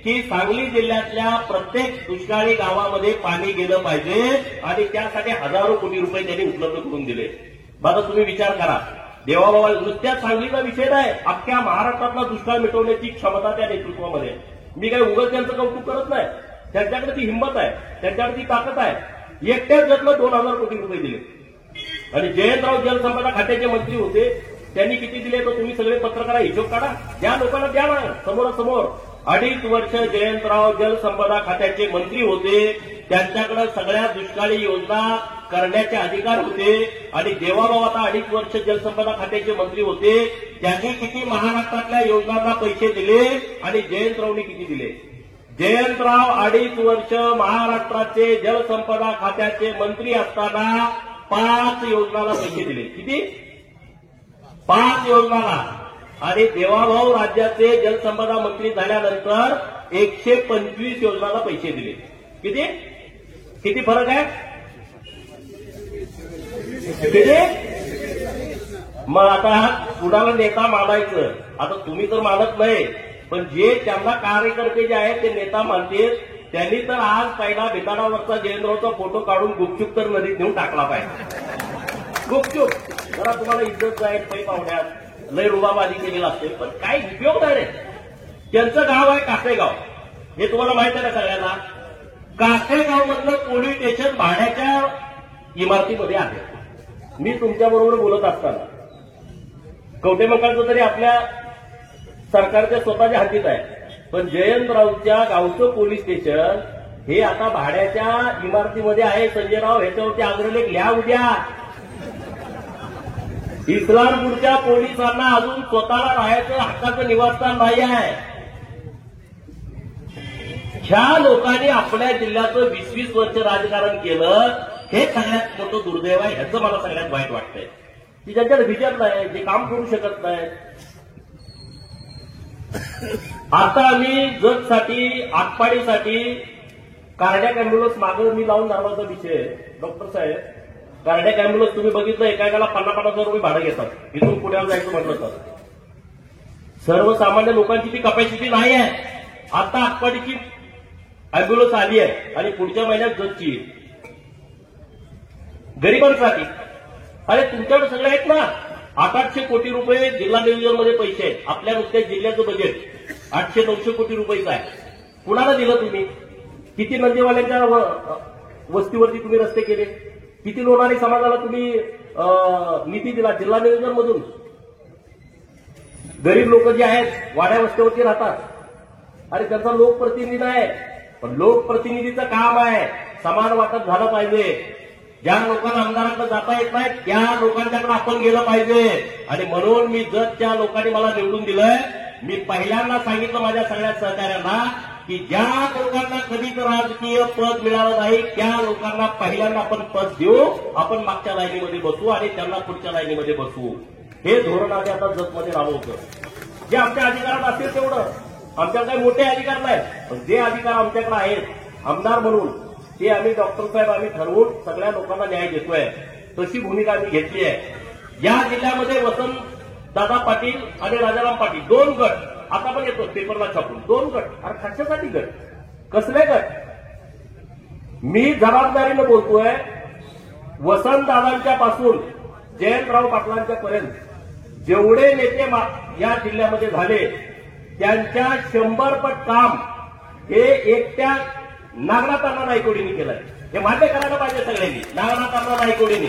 की सांगली जिल्ह्यातल्या प्रत्येक दुष्काळी गावामध्ये पाणी गेलं पाहिजे आणि त्यासाठी हजारो कोटी रुपये त्यांनी उपलब्ध करून दिले. आता तुम्ही विचार करा, देवाभाऊ नुसत्याच सांगलीचा विषय नाही, अख्ख्या महाराष्ट्रातला दुष्काळ मिटवण्याची क्षमता त्या नेतृत्वामध्ये. मी काही उगाच त्यांचं कौतुक करत नाही, त्यांच्याकडे ती हिंमत आहे, त्यांच्याकडे ती ताकद आहे. एकट्याच जतला 2000 कोटी रुपये दिले. आणि जयंतराव जलसंपदा खात्याचे मंत्री होते, त्यांनी किती दिले तो तुम्ही सगळे पत्रकारा हिशोब काढा, ज्या लोकांना द्या ना समोरासमोर. 2.5 वर्ष जयंतराव जलसंपदा खात्याचे मंत्री होते, त्यांच्याकडे सगळ्या दुष्काळी योजना करण्याचे अधिकार होते. आणि देवाभाऊ आता 2.5 वर्ष जलसंपदा खात्याचे मंत्री होते, त्यांनी किती महाराष्ट्रातल्या योजनांना पैसे दिले आणि जयंतरावनी किती दिले? जयंतराव 2.5 वर्ष महाराष्ट्राचे जलसंपदा खात्याचे मंत्री असताना 5 योजनाला पैसे दिले. किती? 5 योजनाला. आणि देवाभाऊ राज्याचे जलसंपदा मंत्री झाल्यानंतर 125 योजनाला पैसे दिले. किती किती फरक आहे? किती? मग आता कुणाला नेता मानायचं? आता तुम्ही तर मानत नाही, पण जे त्यांना कार्यकर्ते जे आहेत ते नेता मानतील, त्यांनी तर आज पहिला भिताडावरचा जयंतरावचा फोटो काढून गुपचूप तर नदीत नेऊन टाकला पाहिजे. गुपचूप जरा तुम्हाला इज्जत जाईल पै पाहुण्यात, लय रुबाबाजी केलेला असते, पण काही उपयोग नाही रे. त्यांचं गाव आहे कासेगाव, हे तुम्हाला माहित आहे ना सगळ्यांना. कासेगाव मधलं पोलीस स्टेशन भाड्याच्या इमारतीमध्ये आहे. मी तुमच्याबरोबर बोलत असताना कवटेमंकाळचं तरी आपल्या सरकारच्या स्वतःच्या हातीत आहे, पण जयंतरावच्या गावचं पोलीस स्टेशन हे आता भाड्याच्या इमारतीमध्ये आहे. संजयराव ह्याच्यावरती अग्रलेख लिहा उद्या. इस्लामपूरच्या पोलिसांना अजून स्वतःला राहायचं हक्काचं निवासस्थान नाही आहे. ह्या लोकांनी आपल्या जिल्ह्याचं 20-20 वर्ष राजकारण केलं, हे सगळ्यात मोठं दुर्दैव आहे. ह्याचं मला सगळ्यात वाईट वाटतंय की ज्यांच्याकडे विजन नाही, जे काम करू शकत नाही. आता आम्ही जतसाठी आटपाडीसाठी कार्डियाक अँब्युलन्स मागं मी लावून धरला होता विषय. डॉक्टर साहेब, कार्डियाक अँब्युलन्स तुम्ही बघितलं एकाला 50,000 रुपये भाडं घेतात इथून पुण्याला जायचं म्हटलं तर. सर्वसामान्य लोकांची ती कपॅसिटी नाही आहे. आता आटपाडीची अँब्युलन्स आली आहे आणि पुढच्या महिन्यात जतची गरिबांसाठी. अरे तुमच्याकडे सगळे आहेत ना. 800 कोटी रुपये जिल्हा नियोजनमध्ये पैसे आहेत. आपल्या नुसत्या जिल्ह्याचं बजेट 800-900 कोटी रुपयेचं आहे. कुणाला दिलं तुम्ही? किती नंदेवाल्यांच्या वस्तीवरती तुम्ही रस्ते केले? किती लोणारी समाजाला तुम्ही निधी दिला जिल्हा नियोजनमधून? गरीब लोक जे आहेत वाड्या वस्त्यावरती राहतात, अरे त्यांचा लोकप्रतिनिधी आहे, पण लोकप्रतिनिधीचं काम आहे समान वाटप झालं पाहिजे. ज्या लोकांना आमदाराकडे जाता येत नाही त्या लोकांच्याकडे आपण गेलं पाहिजे. आणि म्हणून मी जतच्या लोकांनी मला निवडून दिलंय. मी पहिल्यांदा सांगितलं माझ्या सगळ्या सहकाऱ्यांना की ज्या लोकांना कधीच राजकीय पद मिळालं नाही त्या लोकांना पहिल्यांदा आपण पद देऊ, आपण मागच्या लाईनीमध्ये बसू आणि त्यांना पुढच्या लाईनीमध्ये बसवू. हे धोरण आम्ही आता जतमध्ये राबवतो. जे आमच्या अधिकारात असेल तेवढं. आमच्याकडे काही मोठे अधिकार नाही, पण जे अधिकार आमच्याकडे आहेत आमदार म्हणून ते आम्ही डॉक्टर साहेब आम्ही ठरवून सगळ्या लोकांना न्याय देतोय. तशी भूमिका आम्ही घेतली आहे. या जिल्ह्यामध्ये वसंत दादा पाटील आणि राजाराम पाटील 2 गट आता पण येतो पेपरला छापून. 2 गट. अरे कशासाठी गट? कसले गट? मी जबाबदारीनं बोलतोय. वसंत दादांच्या पासून जयंतराव पाटलांच्या पर्यंत जेवढे नेते या जिल्ह्यामध्ये झाले त्यांच्या 100 पट काम हे एकट्या नागनाथ अण्णा नायकोडींनी केलंय. हे मान्य करायला पाहिजे सगळ्यांनी. नागनाथ अण्णा नायकोडींनी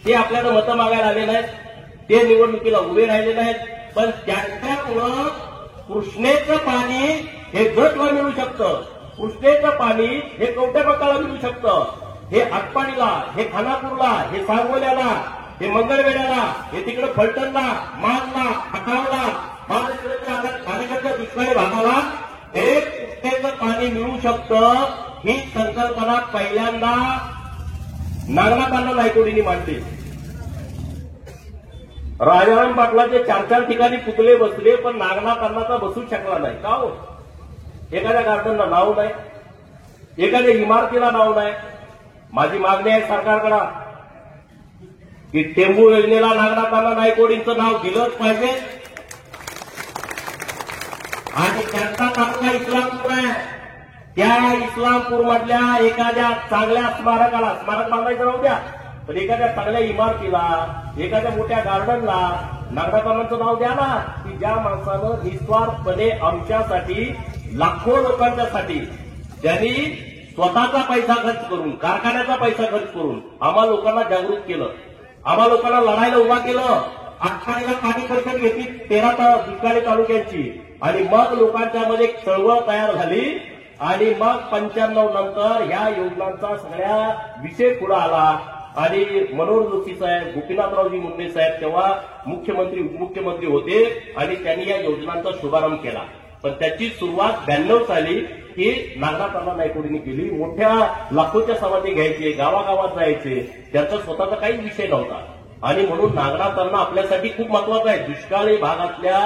ते आपल्याला मतं मागायला आले नाहीत, ते निवडणुकीला उभे राहिले नाहीत, पण त्यांच्यामुळं कृष्णेचं पाणी हे जतला मिळू शकतं, कृष्णेचं पाणी हे कवटेमंकाळला मिळू शकतं, हे आटपाडीला, हे खानापूरला, हे सांगोल्याला, हे मंगळवेढ्याला, हे तिकडे फलटणला, मानला, खटावला, महाराष्ट्राच्या दुष्काळी भागाला एक शकतं ही संकल्पना पहिल्यांदा नागनाथांना नायकोडींनी मांडली. राजाराम पाटलाचे 4-4 ठिकाणी पुतळे बसले, पण नागनाथांना बसू शकला नाही. का हो? एखाद्या गार्डनला नाव नाही, एखाद्या इमारतीला नाव नाही. माझी मागणी आहे सरकारकडे की टेंबू योजनेला नागनाथांना नायकोडींचं नाव दिलंच पाहिजे. आणि त्यांचा तालुका इस्लामपूर आहे, त्या इस्लामपूर मधल्या एखाद्या चांगल्या स्मारकाला, स्मारक बांधायचं राहू द्या, पण एखाद्या चांगल्या इमारतीला, एखाद्या मोठ्या गार्डनला नागनाथांचं नाव द्या ना, की ज्या माणसानं निस्वार्थपणे आमच्यासाठी, लाखो लोकांच्यासाठी, ज्यांनी स्वतःचा पैसा खर्च करून, कारखान्याचा पैसा खर्च करून आम्हा लोकांना जागृत केलं, आम्हा लोकांना लढायला उभा केलं. आखाडीला पाणी परिषद घेतली 13 दुष्काळी तालुक्यांची, आणि मग लोकांच्या मध्ये एक चळवळ तयार झाली. आणि मग 95 नंतर ह्या योजनांचा सगळ्या विषय पुढे आला. आणि मनोहर जोशी साहेब, गोपीनाथरावजी मुंडे साहेब तेव्हा मुख्यमंत्री, उपमुख्यमंत्री होते, आणि त्यांनी या योजनांचा शुभारंभ केला. पण त्याची सुरुवात 92 साली ही नागनाथांना नायकोडींनी केली. मोठ्या लाखोच्या समाधी घ्यायचे, गावागावात जायचे, त्यांचा स्वतःचा काही विषय नव्हता. आणि म्हणून नागनाथांना आपल्यासाठी खूप महत्वाचं आहे. दुष्काळी भागातल्या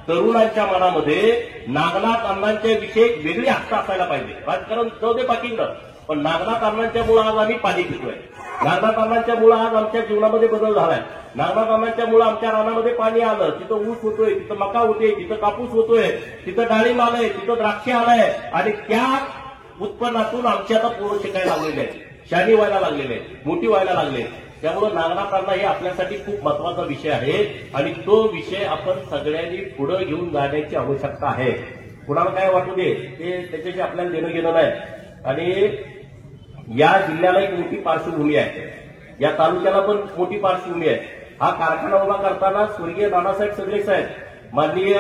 तरुणांच्या मनामध्ये नागनाथ अण्णांच्या विषयी वेगळी आस्था असायला पाहिजे. राजकारण जाऊ दे बाकींना, पण नागनाथ अण्णांच्यामुळे आज आम्ही पाणी पितोय. नागनाथ अण्णांच्यामुळे आज आमच्या जीवनामध्ये बदल झालाय. नागनाथ अण्णांच्यामुळे आमच्या रानामध्ये पाणी आलं, तिथं ऊस होतोय, तिथं मका होते, तिथं कापूस होतोय, तिथं डाळिंब आलंय, तिथं द्राक्ष आलंय. आणि त्या उत्पन्नातून आमची आता पोरं शिकायला लागलेले आहेत, शानी व्हायला लागलेले आहेत, मोठी व्हायला लागले. त्यामुळे नागनाथांना हे आपल्यासाठी खूप महत्वाचा विषय आहे, आणि तो विषय आपण सगळ्यांनी पुढे घेऊन जाण्याची आवश्यकता आहे. कुणाला काय वाटू दे, ते त्याच्याशी आपल्याला देणं घेणं नाही. आणि या जिल्ह्याला एक मोठी पार्श्वभूमी आहे, या तालुक्याला पण मोठी पार्श्वभूमी आहे. हा कारखाना उभा करताना स्वर्गीय नानासाहेब सगळे साहेब, माननीय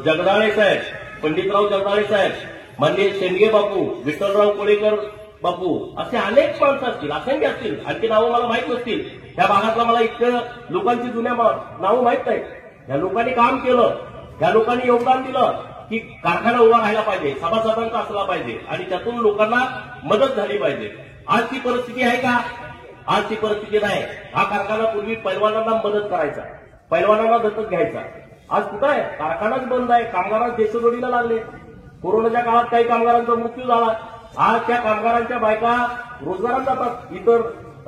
जगदाळे साहेब, पंडितराव जगदाळे साहेब, माननीय शेंडगे बापू, विठ्ठलराव कोळेकर बापू, असे अनेक माणसं असतील, असंख्य असतील, आणखी नावं मला माहीत नसतील. त्या भागातला मला इतक्या लोकांची जुन्या नावं माहीत नाहीत. या लोकांनी काम केलं, या लोकांनी योगदान दिलं की कारखाना उभा राहायला पाहिजे, सभासदांचा असला पाहिजे, आणि त्यातून लोकांना मदत झाली पाहिजे. आज ती परिस्थिती आहे का? आज ती परिस्थिती नाही. हा कारखाना पूर्वी पैलवानांना मदत करायचा, पैलवानांना दत्तक घ्यायचा. आज कुठं आहे? कारखानाच बंद आहे. कामगारांना देशोडीला लागले. कोरोनाच्या काळात काही कामगारांचा मृत्यू झाला. आज त्या कामगारांच्या बायका रोजगारात जातात इतर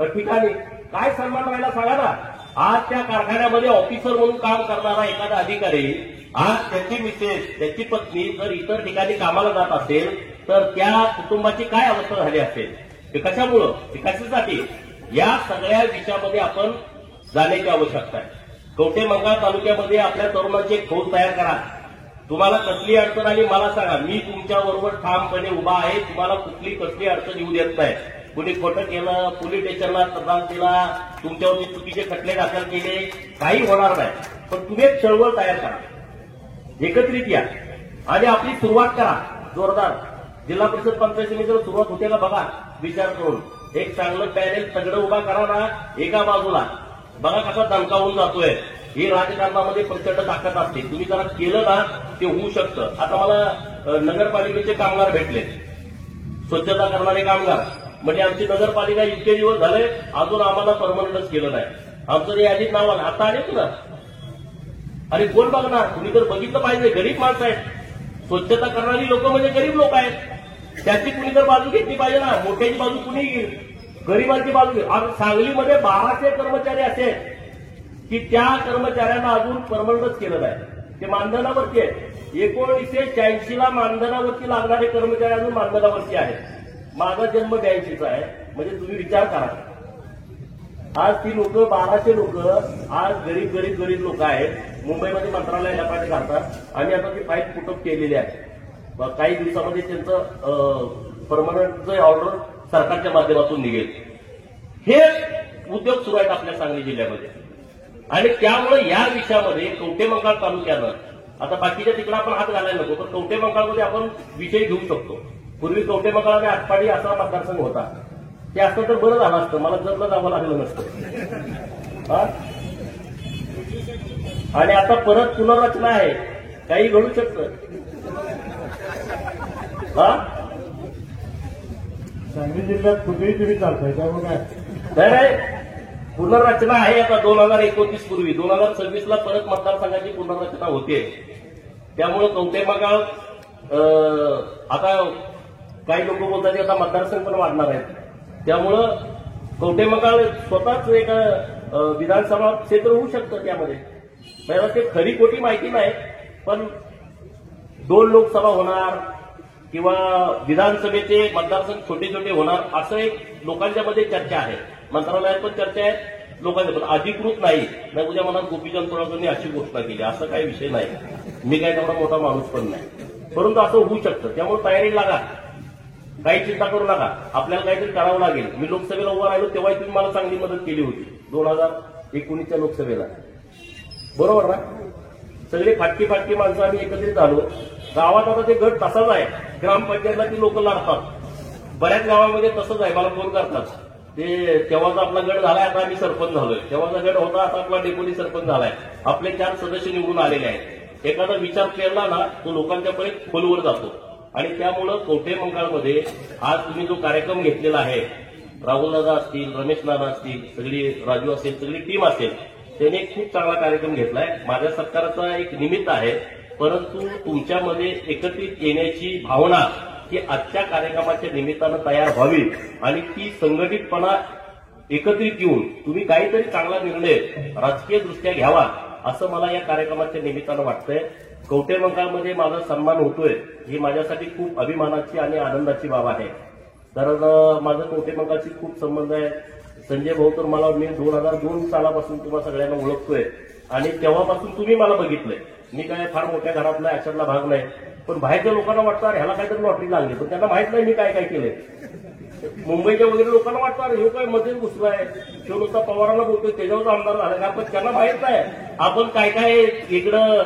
ठिकाणी. काय सन्मान राहिला सांगा ना. आज त्या कारखान्यामध्ये ऑफिसर म्हणून काम करणारा एखादा अधिकारी, आज त्याची मिसेस, त्याची पत्नी जर इतर ठिकाणी कामाला जात असेल तर त्या कुटुंबाची काय अवस्था झाली असेल? ते कशामुळं, ते कशासाठी? या सगळ्या विषयामध्ये आपण जाण्याची आवश्यकता आहे. कवठेमंकाळ तालुक्यामध्ये आपल्या तरुणांची एक फौज तयार करा. तुम्हाला कसली अडचण आली मला सांगा, मी तुमच्याबरोबर ठामपणे उभा आहे. तुम्हाला कुठली कसली अडचण येऊ देत नाही. कुणी खोटं केलं, पोलीस स्टेशनला तक्रार दिला, तुमच्यावरती चुकीचे खटले दाखल केले, काही होणार नाही. पण तुम्ही एक चळवळ तयार करा, एकत्रित या आणि आपली सुरुवात करा जोरदार. जिल्हा परिषद पंचायत समितीला सुरुवात होते का बघा, विचार करून एक चांगलं पॅनेल तगडं उभा करा ना एका बाजूला. बघा कसा दणकावून जातोय. ही राजकारणामध्ये प्रचंड ताकद असते. तुम्ही जरा केलं ना ते होऊ शकतं. आता मला नगरपालिकेचे कामगार भेटले, स्वच्छता करणारे कामगार. म्हणजे आमची नगरपालिका इतके दिवस झाले अजून आम्हाला परमनंटच केलं नाही. आमचं यादीत नाव आलं, आता आले ना. अरे कोण बघणार? तुम्ही तर बघितलं पाहिजे. गरीब माणसं आहेत, स्वच्छता करणारी लोक म्हणजे गरीब लोक आहेत. त्याची कुणी तर बाजू घेतली पाहिजे ना. मोठ्याची बाजू कुणी घेईल, गरीबांची बाजू घेईल. आज सांगलीमध्ये 1200 कर्मचारी असे आहेत की त्या कर्मचाऱ्यांना अजून परमनंटच केलं नाही. ते मानधनावरती आहे. 1986ला मानधनावरती लागणारे कर्मचारी अजून मानधनावरती आहेत. माझा जन्म 82चा आहे. म्हणजे तुम्ही विचार करा. आज ती लोक 1200 लोक आज गरीब गरीब गरीब लोक आहेत. मुंबईमध्ये मंत्रालयाला पाठी घालतात आणि आता ती फाईल पुटअप केलेली आहे. काही दिवसामध्ये त्यांचं परमनंटचं ऑर्डर सरकारच्या माध्यमातून निघेल. हे उद्योग सुरू आहेत आपल्या सांगली जिल्ह्यामध्ये. आणि त्यामुळे या विषयामध्ये कवठेमंकाळ तालुक्यानं, आता बाकीच्या तिकडे आपण हात घालायला नको, पण कवठेमंकाळमध्ये आपण विषय घेऊ शकतो. पूर्वी कवठेमंकाळ आणि आटपाडी असा मतदारसंघ होता. ते असतं तर बरं झालं असतं, मला जगलं जावं लागलं नसतं. आणि आता परत पुनर्रचना आहे, काही घडू शकतं. सांगली जिल्ह्यात कुठेही तरी चालतंय त्यामुळे काय नाही पुनर्रचना आहे आता 2029 पूर्वी 2026ला परत मतदारसंघाची पुनर्रचना होते. त्यामुळे कवठेमहांकाळ आता काही लोक बोलतात की आता मतदारसंघ पण वाढणार आहेत. त्यामुळं कवठेमहांकाळ स्वतःच एक विधानसभा क्षेत्र होऊ शकतं. त्यामध्ये मला ते खरी खोटी माहिती नाही, पण 2 लोकसभा होणार किंवा विधानसभेचे मतदारसंघ छोटे छोटे होणार असं एक लोकांच्या मध्ये चर्चा आहे. मंत्रालयात पण चर्चा आहे, लोकांच्या पण अधिकृत नाही. उद्या मनात गोपीचंद पडळकरांनी अशी घोषणा केली असं काही विषय नाही. मी काय तेवढा मोठा माणूस पण नाही, परंतु असं होऊ शकतं. त्यामुळे तयारी लागा, काही चिंता करू नका. आपल्याला काहीतरी करावं लागेल. मी लोकसभेला उभा राहिलो तेव्हा तुम्ही मला चांगली मदत केली होती 2019च्या लोकसभेला, बरोबर ना? सगळे फाटकी फाटकी माणसं आम्ही एकत्रित झालो. गावात आता ते गट तसाच आहे. ग्रामपंचायतला ती लोक लढतात. बऱ्याच गावामध्ये तसंच आहे. मला फोन करतात ते तेव्हाचा आपला गट झालाय, आता आम्ही सरपंच झालोय. तेव्हाचा गट होता, आता आपला डेप्युटी सरपंच झालाय. आपले 4 सदस्य निवडून आलेले आहेत. एखादा विचार पेरला ना तो लोकांच्यापर्यंत खोलवर जातो. आणि त्यामुळं कवठेमहांकाळमध्ये आज तुम्ही जो कार्यक्रम घेतलेला आहे, राहुलदादा असतील, रमेशदादा असतील, सगळी राजू असेल, सगळी टीम असेल, त्यांनी एक खूप चांगला कार्यक्रम घेतलाय. माझ्या सरकारचा एक निमित्त आहे, परंतु तुमच्यामध्ये एकत्रित येण्याची भावना ही आजच्या कार्यक्रमाच्या निमित्तानं तयार व्हावी आणि ती संघटितपणा एकत्रित येऊन तुम्ही काहीतरी चांगला निर्णय राजकीय दृष्ट्या घ्यावा असं मला या कार्यक्रमाच्या निमित्तानं वाटतंय. कवठेमहांकाळमध्ये माझा सन्मान होतोय ही माझ्यासाठी खूप अभिमानाची आणि आनंदाची बाब आहे. कारण माझं कवठेमहांकाळशी खूप संबंध आहे. संजय भाऊ तर मला मी 2002 सालापासून तुम्हाला सगळ्यांना ओळखतोय आणि तेव्हापासून तुम्ही मला बघितलंय. मी काय फार मोठ्या घरातला अशातला भाग नाही, पण बाहेरच्या लोकांना वाटतं अरे ह्याला काहीतरी लॉटरी लागली, पण त्यांना माहित नाही मी काय काय केलंय. मुंबईच्या वगैरे लोकांना वाटतं अरे हे काय मध्ये घुसलाय, शिवनुता पवारांना बोलतोय त्याच्यावर आमदार झाला का, पण त्यांना माहित नाही आपण काय काय इकडं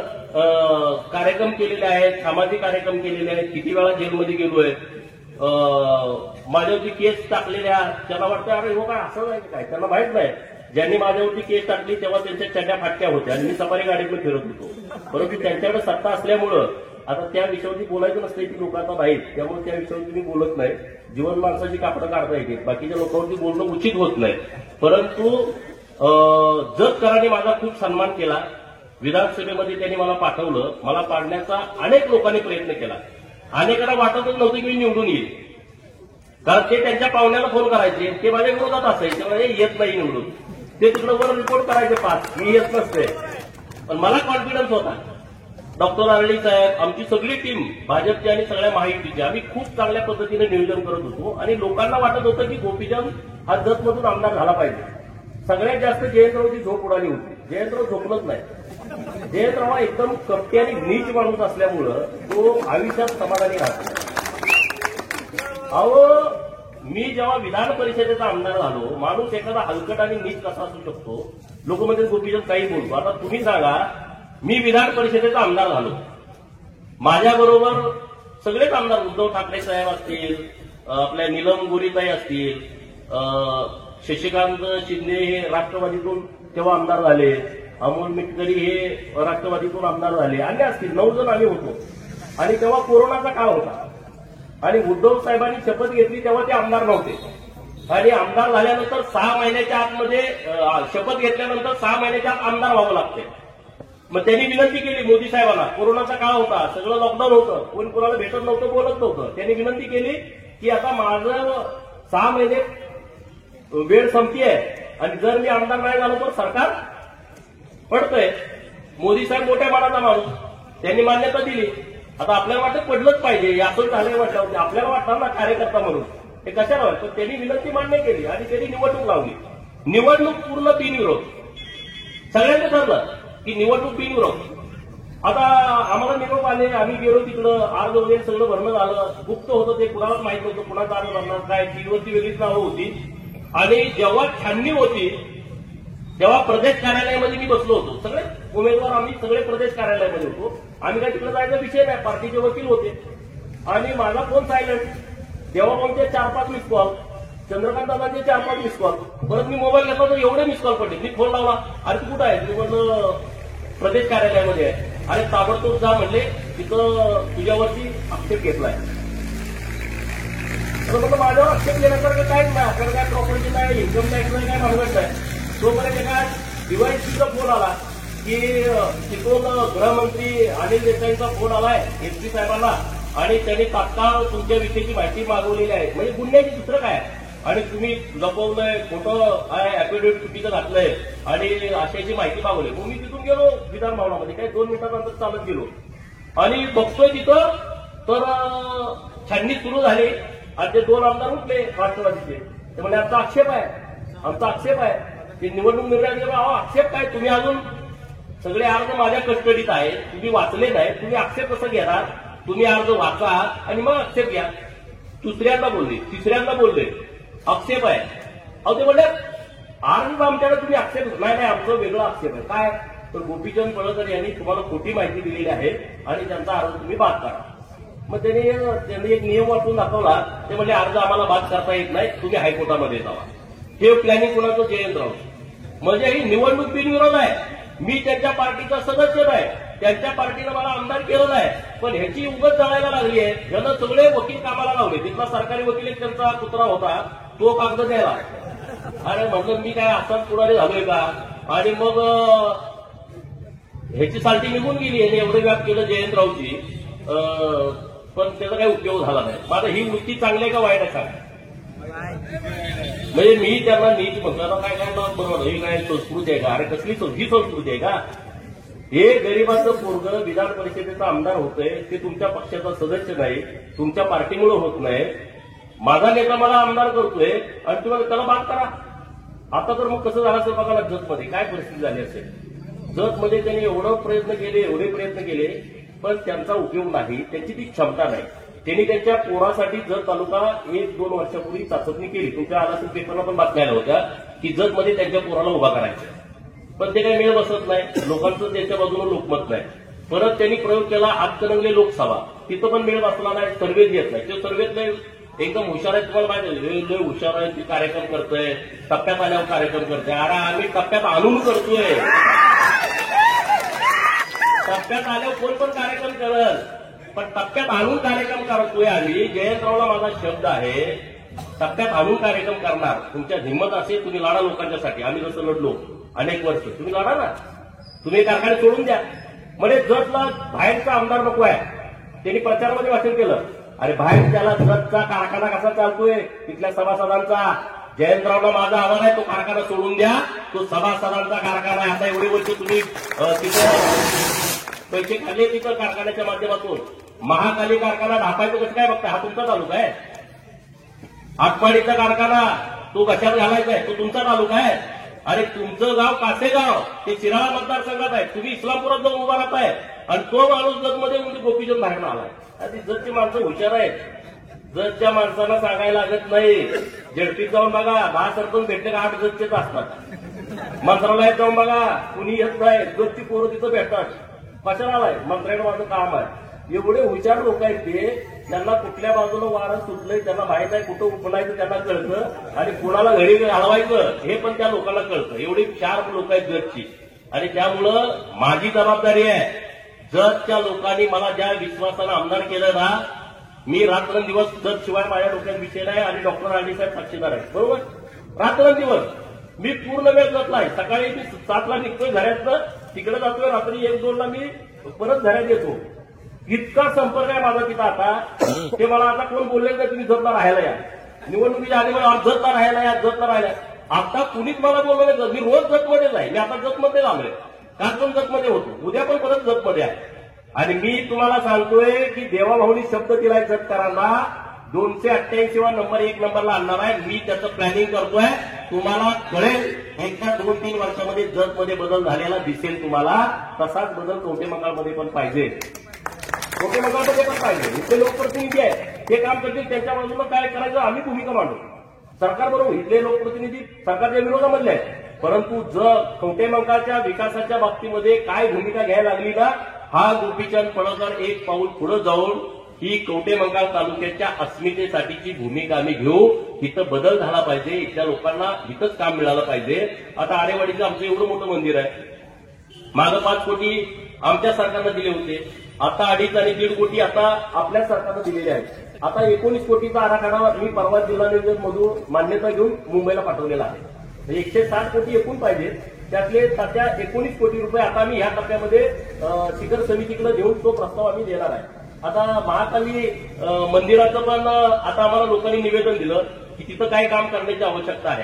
कार्यक्रम केलेले आहेत, सामाजिक कार्यक्रम केलेले आहेत, किती वेळा जेलमध्ये गेलोय, माझ्यावरती केस टाकलेल्या. त्यांना वाटतं अरे हो काय असं नाही काय, त्यांना माहित नाही. ज्यांनी माझ्यावरती केस टाकली तेव्हा त्यांच्या चड्ड्या फाटक्या होत्या आणि मी सफारी गाडीतून फिरत होतो. परंतु त्यांच्याकडे सत्ता असल्यामुळं आता त्या विषयावरती बोलायचं नसतं की लोक आता नाहीत, त्यामुळे त्या विषयावरती मी बोलत नाही. जीवन माणसाची कापडं काढता येते, बाकीच्या लोकांवरती बोलणं उचित होत नाही. परंतु जगकरांनी माझा खूप सन्मान केला. विधानसभेमध्ये त्यांनी मला पाठवलं. मला पाडण्याचा अनेक लोकांनी प्रयत्न केला. अनेकांना वाटतच नव्हतं की मी निवडून येईल, कारण ते त्यांच्या पाहुण्याला फोन करायचे, ते माझ्या विरोधात असायचे, म्हणजे येत नाही निवडून. ते तिकडं वर रिपोर्ट करायचे 5 मी येत नसते. पण मला कॉन्फिडन्स होता. डॉक्टर आरळी साहेब, आमची सगळी टीम भाजपची आणि सगळ्या महायुतीची, आम्ही खूप चांगल्या पद्धतीने नियोजन करत होतो आणि लोकांना वाटत होतं की गोपीचंद हा जतमधून आमदार झाला पाहिजे. सगळ्यात जास्त जयंतरावची झोप उडाली होती. जयंतराव झोपलंच नाही. जयंतराव हा एकदम कपटी आणि नीच माणूस असल्यामुळं तो आयुष्यात समाधानी राहतो. अहो मी जेव्हा विधान परिषदेचा आमदार झालो, माणूस एखादा हलकट आणि नीच कसा असू शकतो, लोक म्हणजे गोपीचंद काही बोलतो. आता तुम्ही सांगा, मी विधान परिषदेचा आमदार झालो, माझ्याबरोबर सगळेच आमदार, उद्धव ठाकरे साहेब असतील, आपल्या नीलम गोरीताई असतील, शशिकांत शिंदे हे राष्ट्रवादीतून तेव्हा आमदार झाले, अमोल मिटकरी हे राष्ट्रवादीतून आमदार झाले, आणि असतील 9 जण आम्ही होतो. आणि तेव्हा कोरोनाचा काळ होता आणि उद्धव साहेबांनी शपथ घेतली तेव्हा ते आमदार नव्हते. आणि आमदार झाल्यानंतर 6 महिन्याच्या आतमध्ये शपथ घेतल्यानंतर 6 महिन्याच्या आत आमदार व्हावं लागते. मग त्यांनी विनंती केली मोदी साहेबांना, कोरोनाचा काळ होता, सगळं लॉकडाऊन होतं, कोण कोणाला भेटत नव्हतं, बोलत नव्हतं. त्यांनी विनंती केली की आता माझं 6 महिने वेळ संपतीये आणि जर मी आमदार नाही झालो तर सरकार पडतंय. मोदी साहेब मोठ्या मनाचा माणूस, त्यांनी मान्यता दिली. आता आपल्याला वाटत पडलंच पाहिजे, असं झालं म्हटलं, आपल्याला वाटणार ना कार्यकर्ता म्हणून ते कशाला वाटतं. त्यांनी विनंती मान्य केली आणि त्यांनी निवडणूक लावली. निवडणूक पूर्ण बिनविरोध, सगळ्यांचं ठरलं की निवडणूक बिनविरोध. आता आम्हाला निरोप आले, आम्ही गेलो तिकडं, अर्ज वगैरे सगळं भरणं झालं. गुप्त होतं ते, कुणालाच माहित नव्हतं कुणाचा अर्ज भरणार काय, टीव्हीवरती वेगळीच नावं होती. आणि जेव्हा छाननी होती तेव्हा प्रदेश कार्यालयामध्ये मी बसलो होतो. सगळे उमेदवार आम्ही सगळे प्रदेश कार्यालयामध्ये होतो. आम्ही काय तिकडे जायचा विषय नाही, पार्टीचे वकील होते. आणि माझा फोन सायलेंट. तेव्हा कोणते 4-5 मिस कॉल, चंद्रकांत दादांचे 4-5 मिस कॉल. परत मी मोबाईल घेतला तर एवढे मिस कॉल पडले. मी फोन लावला, अरे तू कुठं आहे? मी म्हणलं प्रदेश कार्यालयामध्ये आहे. अरे ताबडतोब जा म्हणले, तिथं तुझ्यावरती आक्षेप घेतलाय. तर म्हटलं माझ्यावर आक्षेप घेण्यासारखं काहीच नाही, आपल्याला काय प्रॉपर्टी नाही, इन्कम टॅक्स नाही, काय भानगड नाही. तोपर्यंत एका दिवाळीचा फोन आला की तिथून गृहमंत्री अनिल देसाईंचा फोन आलाय एसपी साहेबांना आणि त्यांनी तात्काळ तुमच्या विषयीची माहिती मागवलेली आहे. म्हणजे गुन्ह्याची दुसरं काय, आणि तुम्ही लपवलंय, खोटं आहे, ऍफिडेव्हिट चुकीचं घातलंय आणि अशाची माहिती मागवली. मग मी तिथून गेलो विधान भवनामध्ये, काही 2 मिनिटानंतर चालत गेलो आणि बघतोय तिथं तर छाननी सुरू झाली आणि ते 2 आमदार उठले राष्ट्रवादीचे. ते म्हणजे आमचा आक्षेप आहे की निवडणूक निर्णय आक्षेप काय, तुम्ही अजून सगळे अर्ज माझ्या कस्टडीत आहे, तुम्ही वाचले नाही, तुम्ही आक्षेप कसं घेणार, तुम्ही अर्ज वाचा आणि मग आक्षेप घ्या. दुसऱ्यांदा बोलले, तिसऱ्यांदा बोलले आक्षेप आहे. अहो ते म्हणले अर्ज आमच्याकडे तुम्ही आक्षेप नाही, आमचं वेगळं आक्षेप आहे. काय तर गोपीचंद पडळकर यांनी तुम्हाला खोटी माहिती दिलेली आहे आणि त्यांचा अर्ज तुम्ही बाद करा. मग त्यांनी एक नियम वाचून दाखवला. ते म्हणजे अर्ज आम्हाला बाद करता येत नाही, तुम्ही हायकोर्टामध्ये जावा. हे प्लॅनिंग कुणाचं, जयंतराव. म्हणजे ही निवडणूक बिनविरोध आहे. मी त्यांच्या पार्टीचा सदस्य नाही, त्यांच्या पार्टीनं मला आमदार केलं नाही, पण ह्याची उगत जाळायला लागली आहे. ह्यानं सगळे वकील कामाला लावले. तिथला सरकारी वकील एक त्यांचा कुत्रा होता, तो कागद द्यायला. अरे म्हटलं मी काय असाच पुढारी झालोय का, आणि मग ह्याची साल्टी निघून गेली. याने एवढे व्याप केलं जयंतरावची, पण त्याचा काही उपयोग झाला नाही. माझा ही वृत्ती चांगली आहे का वाईट आहे का, म्हणजे मी त्यांना नीट म्हटलं काय काय बरोबर, ही काय संस्कृती आहे का, अरे कसली ही संस्कृती आहे का. हे गरिबाचं पोरगं विधान परिषदेचा आमदार होतंय, ते तुमच्या पक्षाचा सदस्य नाही, तुमच्या पार्टीमुळे होत नाही. माझा नेता मला आमदार करतोय आणि तुम्हाला त्याला बाद करा. आता तर मग कसं झालं असेल बघा ना, जतमध्ये काय परिस्थिती झाली असेल. जतमध्ये त्यांनी एवढे प्रयत्न केले, पण त्यांचा उपयोग नाही, त्यांची ती क्षमता नाही. त्यांनी त्यांच्या पोरासाठी जत तालुका 1-2 वर्षापूर्वी चाचपणी केली. तुमच्या आला असेल पेपरला पण बातम्या आल्या होत्या की जतमध्ये त्यांच्या पोराला उभा करायचं, पण ते काही मेळ बसत नाही, लोकांचं त्यांच्या बाजूने लोकमत नाही. परत त्यांनी प्रयोग केला हातकणंगले लोकसभा, तिथं पण मेळ बसला नाही, सर्व्हेच येत नाही. ते सर्व्हेतले एकदम हुशार आहे, तुम्हाला माहिती आहे, हुशार आहे, ते कार्यक्रम करतोय, टप्प्यात आल्यावर कार्यक्रम करतोय. अरे आम्ही टप्प्यात आणून करतोय, टप्प्यात आल्यावर कोण पण कार्यक्रम करत, पण टप्प्यात आणून कार्यक्रम करतोय आम्ही. जयंतरावला माझा शब्द आहे, टप्प्यात आणून कार्यक्रम करणार. तुमच्या हिंमत असेल तुम्ही लढा लोकांच्यासाठी. आम्ही जसं लढलो अनेक वर्ष, तुम्ही लढा ना. तुम्ही कारखाने सोडून द्या. म्हणजे जतला बाहेरचा आमदार नको आहे. त्यांनी प्रचारामध्ये भाषण केलं, अरे बाहेर त्याला जतचा कारखाना कसा चालतोय तिथल्या सभासदांचा. जयंतरावला माझा आवाज आहे, तो कारखाना सोडून द्या, तो सभासदांचा कारखाना आहे. आता एवढे वर्ष तुम्ही तिथे पैसे खाल्ले तिथं कारखान्याच्या माध्यमातून. महाकाली कारखाना ढापायचं कसं काय बघताय, हा तुमचा तालुका आहे. आटपाडीचा कारखाना तो कशात घालायचा आहे, तो तुमचा तालुका आहे. अरे तुमचं गाव कासेगाव ते शिराळा मतदारसंघात आहे, तुम्ही इस्लामपुरात जाऊन उभा राहताय आणि तो माणूस जतमध्ये म्हणजे गोपीचंद बाहेर आलाय. आणि जतची माणसं हुशार आहेत. जतच्या माणसांना सांगायला लागत नाही. झडपीत जाऊन बघा, 10 सरपंच भेटले का 8 जतचेच असतात. मंत्रालयात जाऊन बघा, कुणी येत नाही, जतची पोरं तिथं भेटतात. कशाला आलाय, मंत्र्यानं माझं काम आहे. एवढे हुशार लोक आहेत ते, त्यांना कुठल्या बाजूला वारं सुटलंय त्यांना माहित आहे, कुठं उपणायचं त्यांना कळतं आणि कुणाला घरी घालवायचं हे पण त्या लोकांना कळतं. एवढी शार्प लोक आहेत जतची. आणि त्यामुळं माझी जबाबदारी आहे, जतच्या लोकांनी मला ज्या विश्वासानं आमदार केलं ना, मी रात्रंदिवस जत शिवाय माझ्या डोक्यात विषय नाही. आणि डॉक्टर राणी साहेब साक्षीदार आहे, बरोबर. रात्रंदिवस मी पूर्ण वेळ जतला आहे. सकाळी मी 7ला निघतोय घरातनं, तिकडे जातोय, रात्री 1-2ला मी परत घरात येतो. इतका संपर्क आहे माझा तिथं. आता ते मला आता कोण बोलले का तुम्ही जतला राहायला या, निवडणुकीच्या आधी मला जतला राहायला या, जतला राहायला. आता कुणीच मला बोललं नाही. मी रोज जतमध्येच आहे. मी आता जतमध्ये आलोय, काल पण जतमध्ये होतो, उद्या पण परत जतमध्ये आहे. आणि मी तुम्हाला सांगतोय की देवाभाऊनी शब्द दिलाय जतकरांना, 288 नंबर 1 नंबरला आणणार आहे. मी त्याचं प्लॅनिंग करतोय. तुम्हाला कळेल, एकदा 2-3 वर्षामध्ये जतमध्ये बदल झालेला दिसेल तुम्हाला. तसाच बदल कवठेमंकाळमध्ये पण पाहिजे, कवठेमंकाळमध्ये पण पाहिजे. इथले लोकप्रतिनिधी आहेत, ते काम करतील, त्यांच्या बाजूला काय करायचं आम्ही भूमिका मांडू. सरकार बरोबर, इथले लोकप्रतिनिधी सरकारच्या विरोधामधले आहेत, परंतु जर कवठेमंकाळच्या विकासाच्या बाबतीमध्ये काय भूमिका घ्यायला लागली ना, हा गोपीचंद पडळकर एक पाऊल पुढे जाऊन ही कवठेमंकाळ तालुक्याच्या अस्मितेसाठीची भूमिका आम्ही घेऊ. इथं बदल झाला पाहिजे, इथल्या लोकांना इथंच काम मिळालं पाहिजे. आता आरेवाडीचं आमचं एवढं मोठं मंदिर आहे, मागं 5 कोटी आमच्या सरकारनं दिले होते. आता 2.5 आणि 1.5 कोटी आता आपल्या सरकारनं दिलेले आहेत. आता 19 कोटीचा आराखडा मी परवा जिल्हा नियोजन मधून मान्यता घेऊन मुंबईला पाठवलेला आहे. 160 कोटी एकूण पाहिजे, त्यातले सध्या 19 कोटी रुपये आता मी ह्या टप्प्यामध्ये शिखर समितीकडे देऊन तो प्रस्ताव आम्ही देणार आहे. आता महाकाली मंदिराचं पण आता आम्हाला लोकांनी निवेदन दिलं की तिथं काय काम करण्याची आवश्यकता आहे,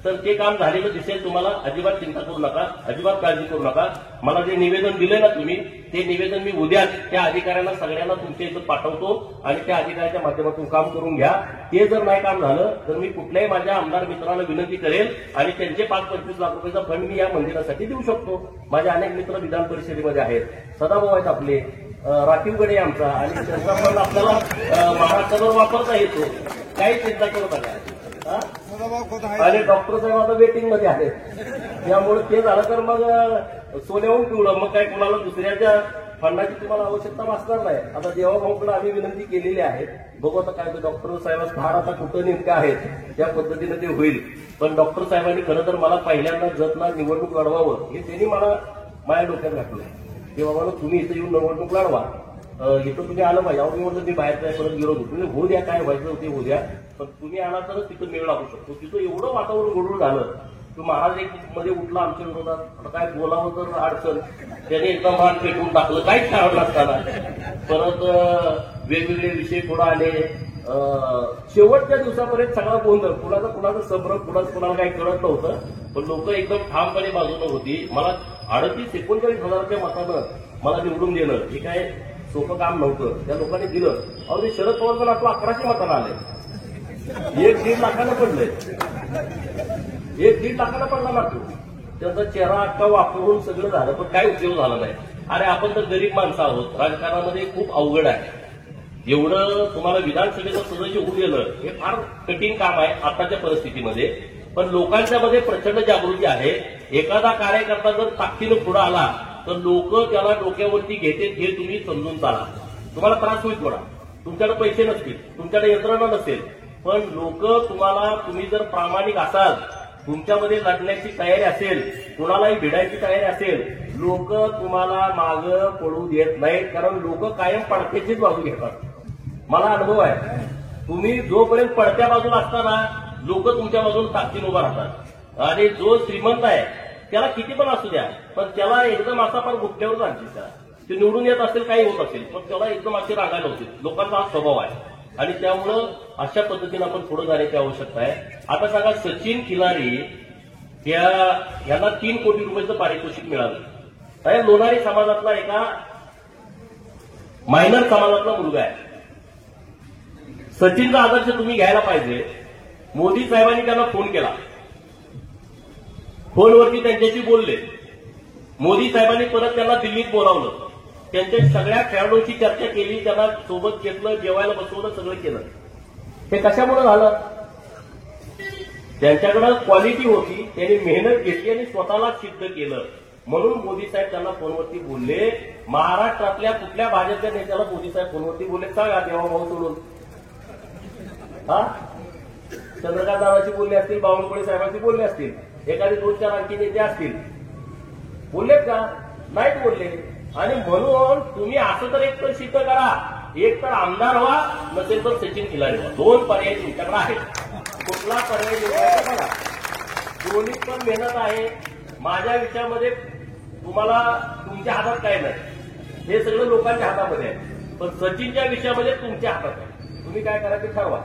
तर ते काम झालेलं दिसेल तुम्हाला. अजिबात चिंता करू नका, अजिबात काळजी करू नका. मला जे निवेदन दिलंय ना तुम्ही, ते निवेदन मी उद्याच त्या अधिकाऱ्यांना सगळ्यांना तुमच्या इथं पाठवतो आणि त्या अधिकाऱ्याच्या माध्यमातून काम करून घ्या. ते जर नाही काम झालं तर मी कुठल्याही माझ्या आमदार मित्रांना विनंती करेल आणि त्यांचे 5-25 लाख रुपयाचा फंड मी या मंदिरासाठी देऊ शकतो. माझे अनेक मित्र विधान परिषदेमध्ये आहेत, सदाभाऊ आहेत आपले, राखीव गडे आमचा, आणि त्यांचा फंड आपल्याला महाराष्ट्रावर वापरता येतो. काही चिंता करू नका. आणि डॉक्टर साहेब आता वेटिंग मध्ये आहेत, त्यामुळे ते झालं तर मग सोन्याहून पिवळं, मग काय कोणाला दुसऱ्याच्या फंडाची तुम्हाला आवश्यकता भासणार नाही. आता देवाभाऊकडे आम्ही विनंती केलेली आहे, बघू आता काय डॉक्टर साहेब फार आता कुठं नेमके आहेत त्या पद्धतीने ते होईल. पण डॉक्टर साहेबांनी खरं तर मला पहिल्यांदा जतना निवडणूक लढवावं हे त्यांनी मला माझ्या डोक्यात घातलं की बाबा तुम्ही इथं येऊन निवडणूक लढवा, इथं तुम्ही आलं पाहिजे. अहो मी म्हणलं मी बाहेर काय परत गेलो होतो, तुम्ही होऊ द्या, काय व्हायचं ते होऊ द्या, पण तुम्ही आला तरच तिथं मेळ लागू शकतो. तिथं एवढं वातावरण गोडून झालं की महाराज एक मध्ये उठला आमच्या विरोधात, आता काय बोलावं तर अडचण, त्याने एकदम मान पेटवून टाकलं, काहीच कारण नसताना. परत वेगवेगळे विषय पुढे आले. शेवटच्या दिवसापर्यंत सगळा गोंधळ, कुणाचं संभ्रम, कुणाला काही कळत नव्हतं, पण लोक एकदम ठामपणे बाजूनं होती. मला 38-39,000च्या मतानं मला निवडून देणं हे काय सोपं काम नव्हतं. त्या लोकांनी दिलं. अहो ते शरद पवार पण आता 1100 मतांना आले, 1-1.5 लाखानं पडलंय, 1-1.5 लाखानं पडला लागतो. त्यांचा चेहरा अख्खा वापरून सगळं झालं, पण काय उपयोग झाला नाही. अरे आपण तर गरीब माणसं आहोत, राजकारणामध्ये खूप अवघड आहे. एवढं तुम्हाला विधानसभेचं सदस्य होऊ दिलं हे फार कठीण काम आहे आताच्या परिस्थितीमध्ये. पण लोकांच्या मध्ये प्रचंड जागृती आहे. एखादा कार्यकर्ता जर ताकदीनं पुढे आला तर लोक त्याला डोक्यावरती घेतात हे तुम्ही समजून चाला. तुम्हाला त्रास होईल थोडा, तुमच्याकडे पैसे नसतील, तुमच्याकडे यंत्रणा नसेल, पण लोक तुम्हाला, तुम्ही जर प्रामाणिक असाल, तुमच्यामध्ये लढण्याची तयारी असेल, कुणालाही भिडायची तयारी असेल, लोक तुम्हाला मागं पडू देत नाहीत. कारण लोक कायम पडत्याचीच बाजू घेतात. मला अनुभव आहे. तुम्ही जोपर्यंत पडत्या बाजूला असताना लोक तुमच्या बाजूला ताकदीने उभा राहतात. आणि जो श्रीमंत आहे त्याला किती पण असू द्या, पण त्याला एकदम असा पण गुप्त्यावर आणतील. ते निवडून येत असेल, काही होत असेल, पण त्याला एकदम असे रागायला होतील. लोकांचा हा स्वभाव आहे आणि त्यामुळं अशा पद्धतीने आपण पुढे जाण्याची आवश्यकता आहे. आता सांगा, सचिन खिलारी यांना 3 कोटी रुपयाचं पारितोषिक मिळालं. लोणारी समाजातला एका मायनर समाजातला मुलगा आहे. सचिनचा आदर्श तुम्ही घ्यायला पाहिजे. मोदी साहेबांनी त्यांना फोन केला, फोनवरती त्यांच्याशी बोलले. मोदी साहेबांनी परत त्यांना दिल्लीत बोलावलं, त्यांच्या सगळ्या खेळाडूंची चर्चा केली, त्यांना सोबत घेतलं, जेवायला बसवलं, सगळं केलं. हे कशामुळे झालं? त्यांच्याकडे क्वालिटी होती, त्यांनी मेहनत घेतली आणि स्वतःला सिद्ध केलं. म्हणून मोदी साहेब त्यांना फोनवरती बोलले. महाराष्ट्रातल्या कुठल्या भाजपच्या नेत्याला मोदी साहेब फोनवरती बोलले सांगा, देवाभाऊ सोडून? चंद्रकांत दादाची बोलले असतील, बावनकुळे साहेबांची बोलले असतील, एखादे 2-4 आणखी नेते असतील, बोललेत का? नाहीत बोलले. आणि म्हणून तुम्ही असं तर एक तर सिद्ध करा, एक तर आमदार व्हा, नसेल तर सचिन खिलारी व्हा. 2 पर्याय तुमच्याकडे आहेत. कुठला पर्याय निवडायचा बघा. दोन्हीत पण मेहनत आहे. माझ्या विषयामध्ये तुम्हाला तुमच्या हातात काय नाही, हे सगळं लोकांच्या हातामध्ये आहे. पण सचिनच्या विषयामध्ये तुमच्या हातात आहे. तुम्ही काय करा ते ठरवा.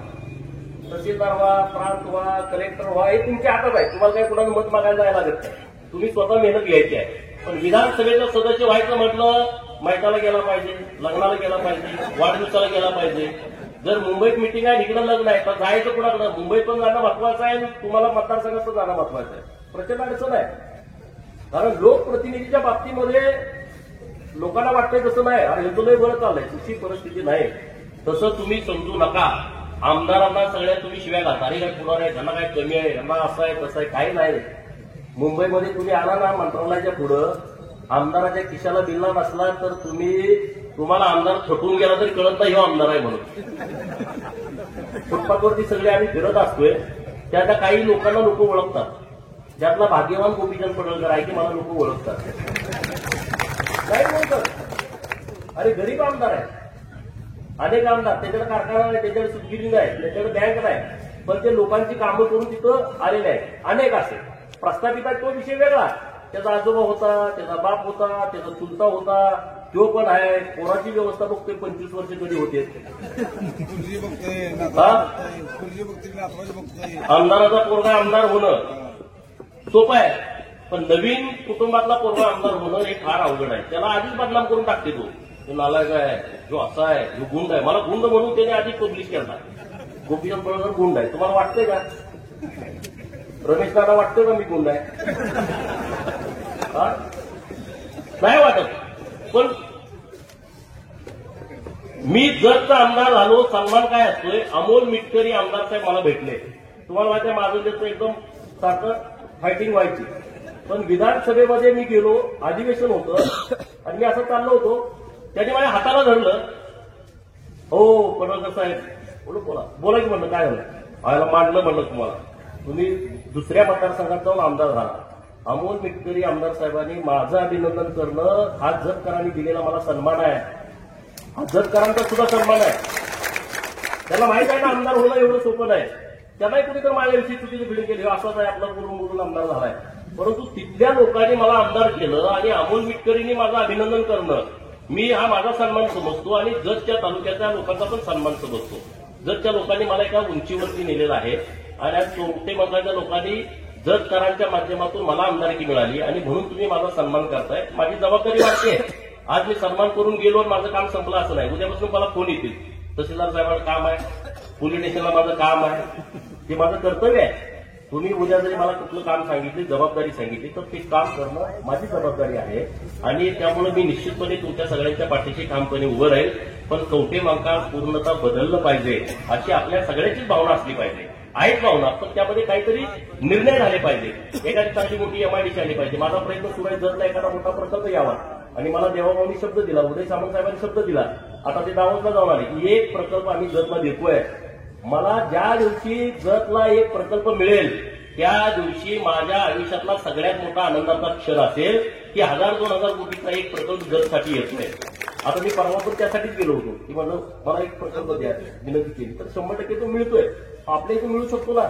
तहसीलदार व्हा, प्रांत व्हा, कलेक्टर व्हा, हे तुमच्या हातात आहे. तुम्हाला काही कुणाला मत मागायला जायला लागत नाही. तुम्ही स्वतः मेहनत घ्यायची आहे. पण विधानसभेचं सदस्य व्हायचं म्हटलं, मैताला गेला पाहिजे, लग्नाला गेला पाहिजे, वाढदिवसाला गेला पाहिजे. जर मुंबईत मिटिंग आहे, इकडे लग्न आहे, तर जायचं कुणाकडे? मुंबईत पण जाणं महत्वाचं आहे, तुम्हाला मतदारसंघात जाणं महत्वाचं आहे. प्रचंड अडचण आहे. कारण लोकप्रतिनिधीच्या बाबतीमध्ये लोकांना वाटतंय तसं नाही, अरे हे तुलाही बरं चाललंय, तुझी परिस्थिती नाही. तसं तुम्ही समजू नका. आमदारांना सगळ्या तुम्ही शिव्या घालता, अरे काय पुढार आहे, त्यांना काय कमी आहे, त्यांना असं आहे तसं आहे, काही नाही. मुंबईमध्ये तुम्ही आला ना मंत्रालयाच्या पुढं, आमदाराच्या खिशाला बिल्ला नसला तर तुम्हाला आमदार थटून गेला तरी कळत नाही हो आमदार आहे म्हणून. फुटपाथवरती सगळे आम्ही फिरत असतोय, त्यातल्या काही लोकांना लोक ओळखतात. त्यातला भाग्यवान गोपीचंद पडळकर आहे की मला लोक ओळखतात. नाही बोलतात. आणि गरीब आमदार आहे. अनेक आमदार, त्याच्याकडे कारखाना आहे, त्याच्याकडे सुतगिरणी आहे, त्याच्याकडे बँक नाही, पण ते लोकांची कामं करून तिथं आलेले आहेत. अनेक असे प्रस्थापित आहेत, तो विषय वेगळा. त्याचा आजोबा होता, त्याचा बाप होता, त्याचा चुलता होता, तो पण आहे. पोराची व्यवस्था बघतोय 25 वर्ष कधी होते. आमदाराचा पोरगा आमदार होणं सोपं आहे, पण नवीन कुटुंबातला पोरगा आमदार होणं हे फार अवघड आहे. त्याला आधीच बदनाम करून टाकते तो नालायक आहे, जो असा आहे, जो गुंड आहे. मला गुंड म्हणून त्याने आधी पब्लिश केला. गोपीचंद पडळकर गुंड आहे. तुम्हाला वाटतंय का? रमेश दादा वाटतंय का मी गुंड आहे? नाही वाटत. पण मी जरचा आमदार झालो, सन्मान काय असतोय? अमोल मिटकरी आमदार साहेब मला भेटले. तुम्हाला माहिती आहे माझं त्याचं एकदम सारखं फायटिंग व्हायची. पण विधानसभेमध्ये मी गेलो, अधिवेशन होतं आणि मी असं चाललो होतो, त्यांनी माझ्या हाताला धरलं. हो पडळकर साहेब, बोला की म्हणलं, काय झालं? आयला मांडलं म्हणलं, तुम्हाला तुम्ही दुसऱ्या मतदारसंघात जाऊन आमदार झाला. अमोल मिटकरी आमदार साहेबांनी माझं अभिनंदन करणं हा जतकरांनी दिलेला मला सन्मान आहे. हा जतकरांचा सुद्धा सन्मान आहे. त्याला माहित आहे ना आमदार होणं एवढं सोपं नाही. त्यालाही कुठेतरी माझ्याविषयी चुकीची बिल्डिंग केली, असाच आहे आपला बोलून आमदार झालाय. परंतु तिथल्या लोकांनी मला आमदार केलं आणि अमोल मिटकरींनी माझं अभिनंदन करणं मी हा माझा सन्मान समजतो आणि जतच्या तालुक्याच्या लोकांचा पण सन्मान समजतो. जतच्या लोकांनी मला एका उंचीवरती नेलेलं आहे आणि आज चोपटे मंडळाच्या लोकांनी जतकरांच्या माध्यमातून मला आमदारकी मिळाली आणि म्हणून तुम्ही माझा सन्मान करताय. माझी जबाबदारी वाटते. आज मी सन्मान करून गेलो आणि माझं काम संपलं असं नाही. उद्यापासून मला फोन येतील, तहसीलदार साहेबांचं काम आहे, पोलीस स्टेशनला माझं काम आहे, ते माझं कर्तव्य आहे. तुम्ही उद्या जरी मला कुठलं काम सांगितली, जबाबदारी सांगितली, तर ते काम करणं माझी जबाबदारी आहे आणि त्यामुळे मी निश्चितपणे तुमच्या सगळ्यांच्या पाठीशी ठामपणे उभं राहील. पण कवठेमहांकाळ पूर्णतः बदललं पाहिजे अशी आपल्या सगळ्यांचीच भावना असली पाहिजे. आहेत भावना, पण त्यामध्ये काहीतरी निर्णय झाले पाहिजे. एखादी चांगली मोठी एमआयडीसी आली पाहिजे. माझा प्रयत्न सुरू आहे, जर एखादा मोठा प्रकल्प यावा आणि मला देवाभाऊनी शब्द दिला, उदय सामंत साहेबांनी शब्द दिला, आता ते दावतला जाऊन आले की एक प्रकल्प आम्ही जतला देतोय. मला ज्या दिवशी जतला एक प्रकल्प मिळेल त्या दिवशी माझ्या आयुष्यातला सगळ्यात मोठा आनंदाचा क्षण असेल की 1000-2000 कोटीचा एक प्रकल्प जतसाठी येतोय. आता मी परवा पण त्यासाठीच गेलो होतो की म्हणलं मला एक प्रकल्प द्या, विनंती केली, तर 100% तो मिळतोय. आपल्या इथे मिळू शकतो ना.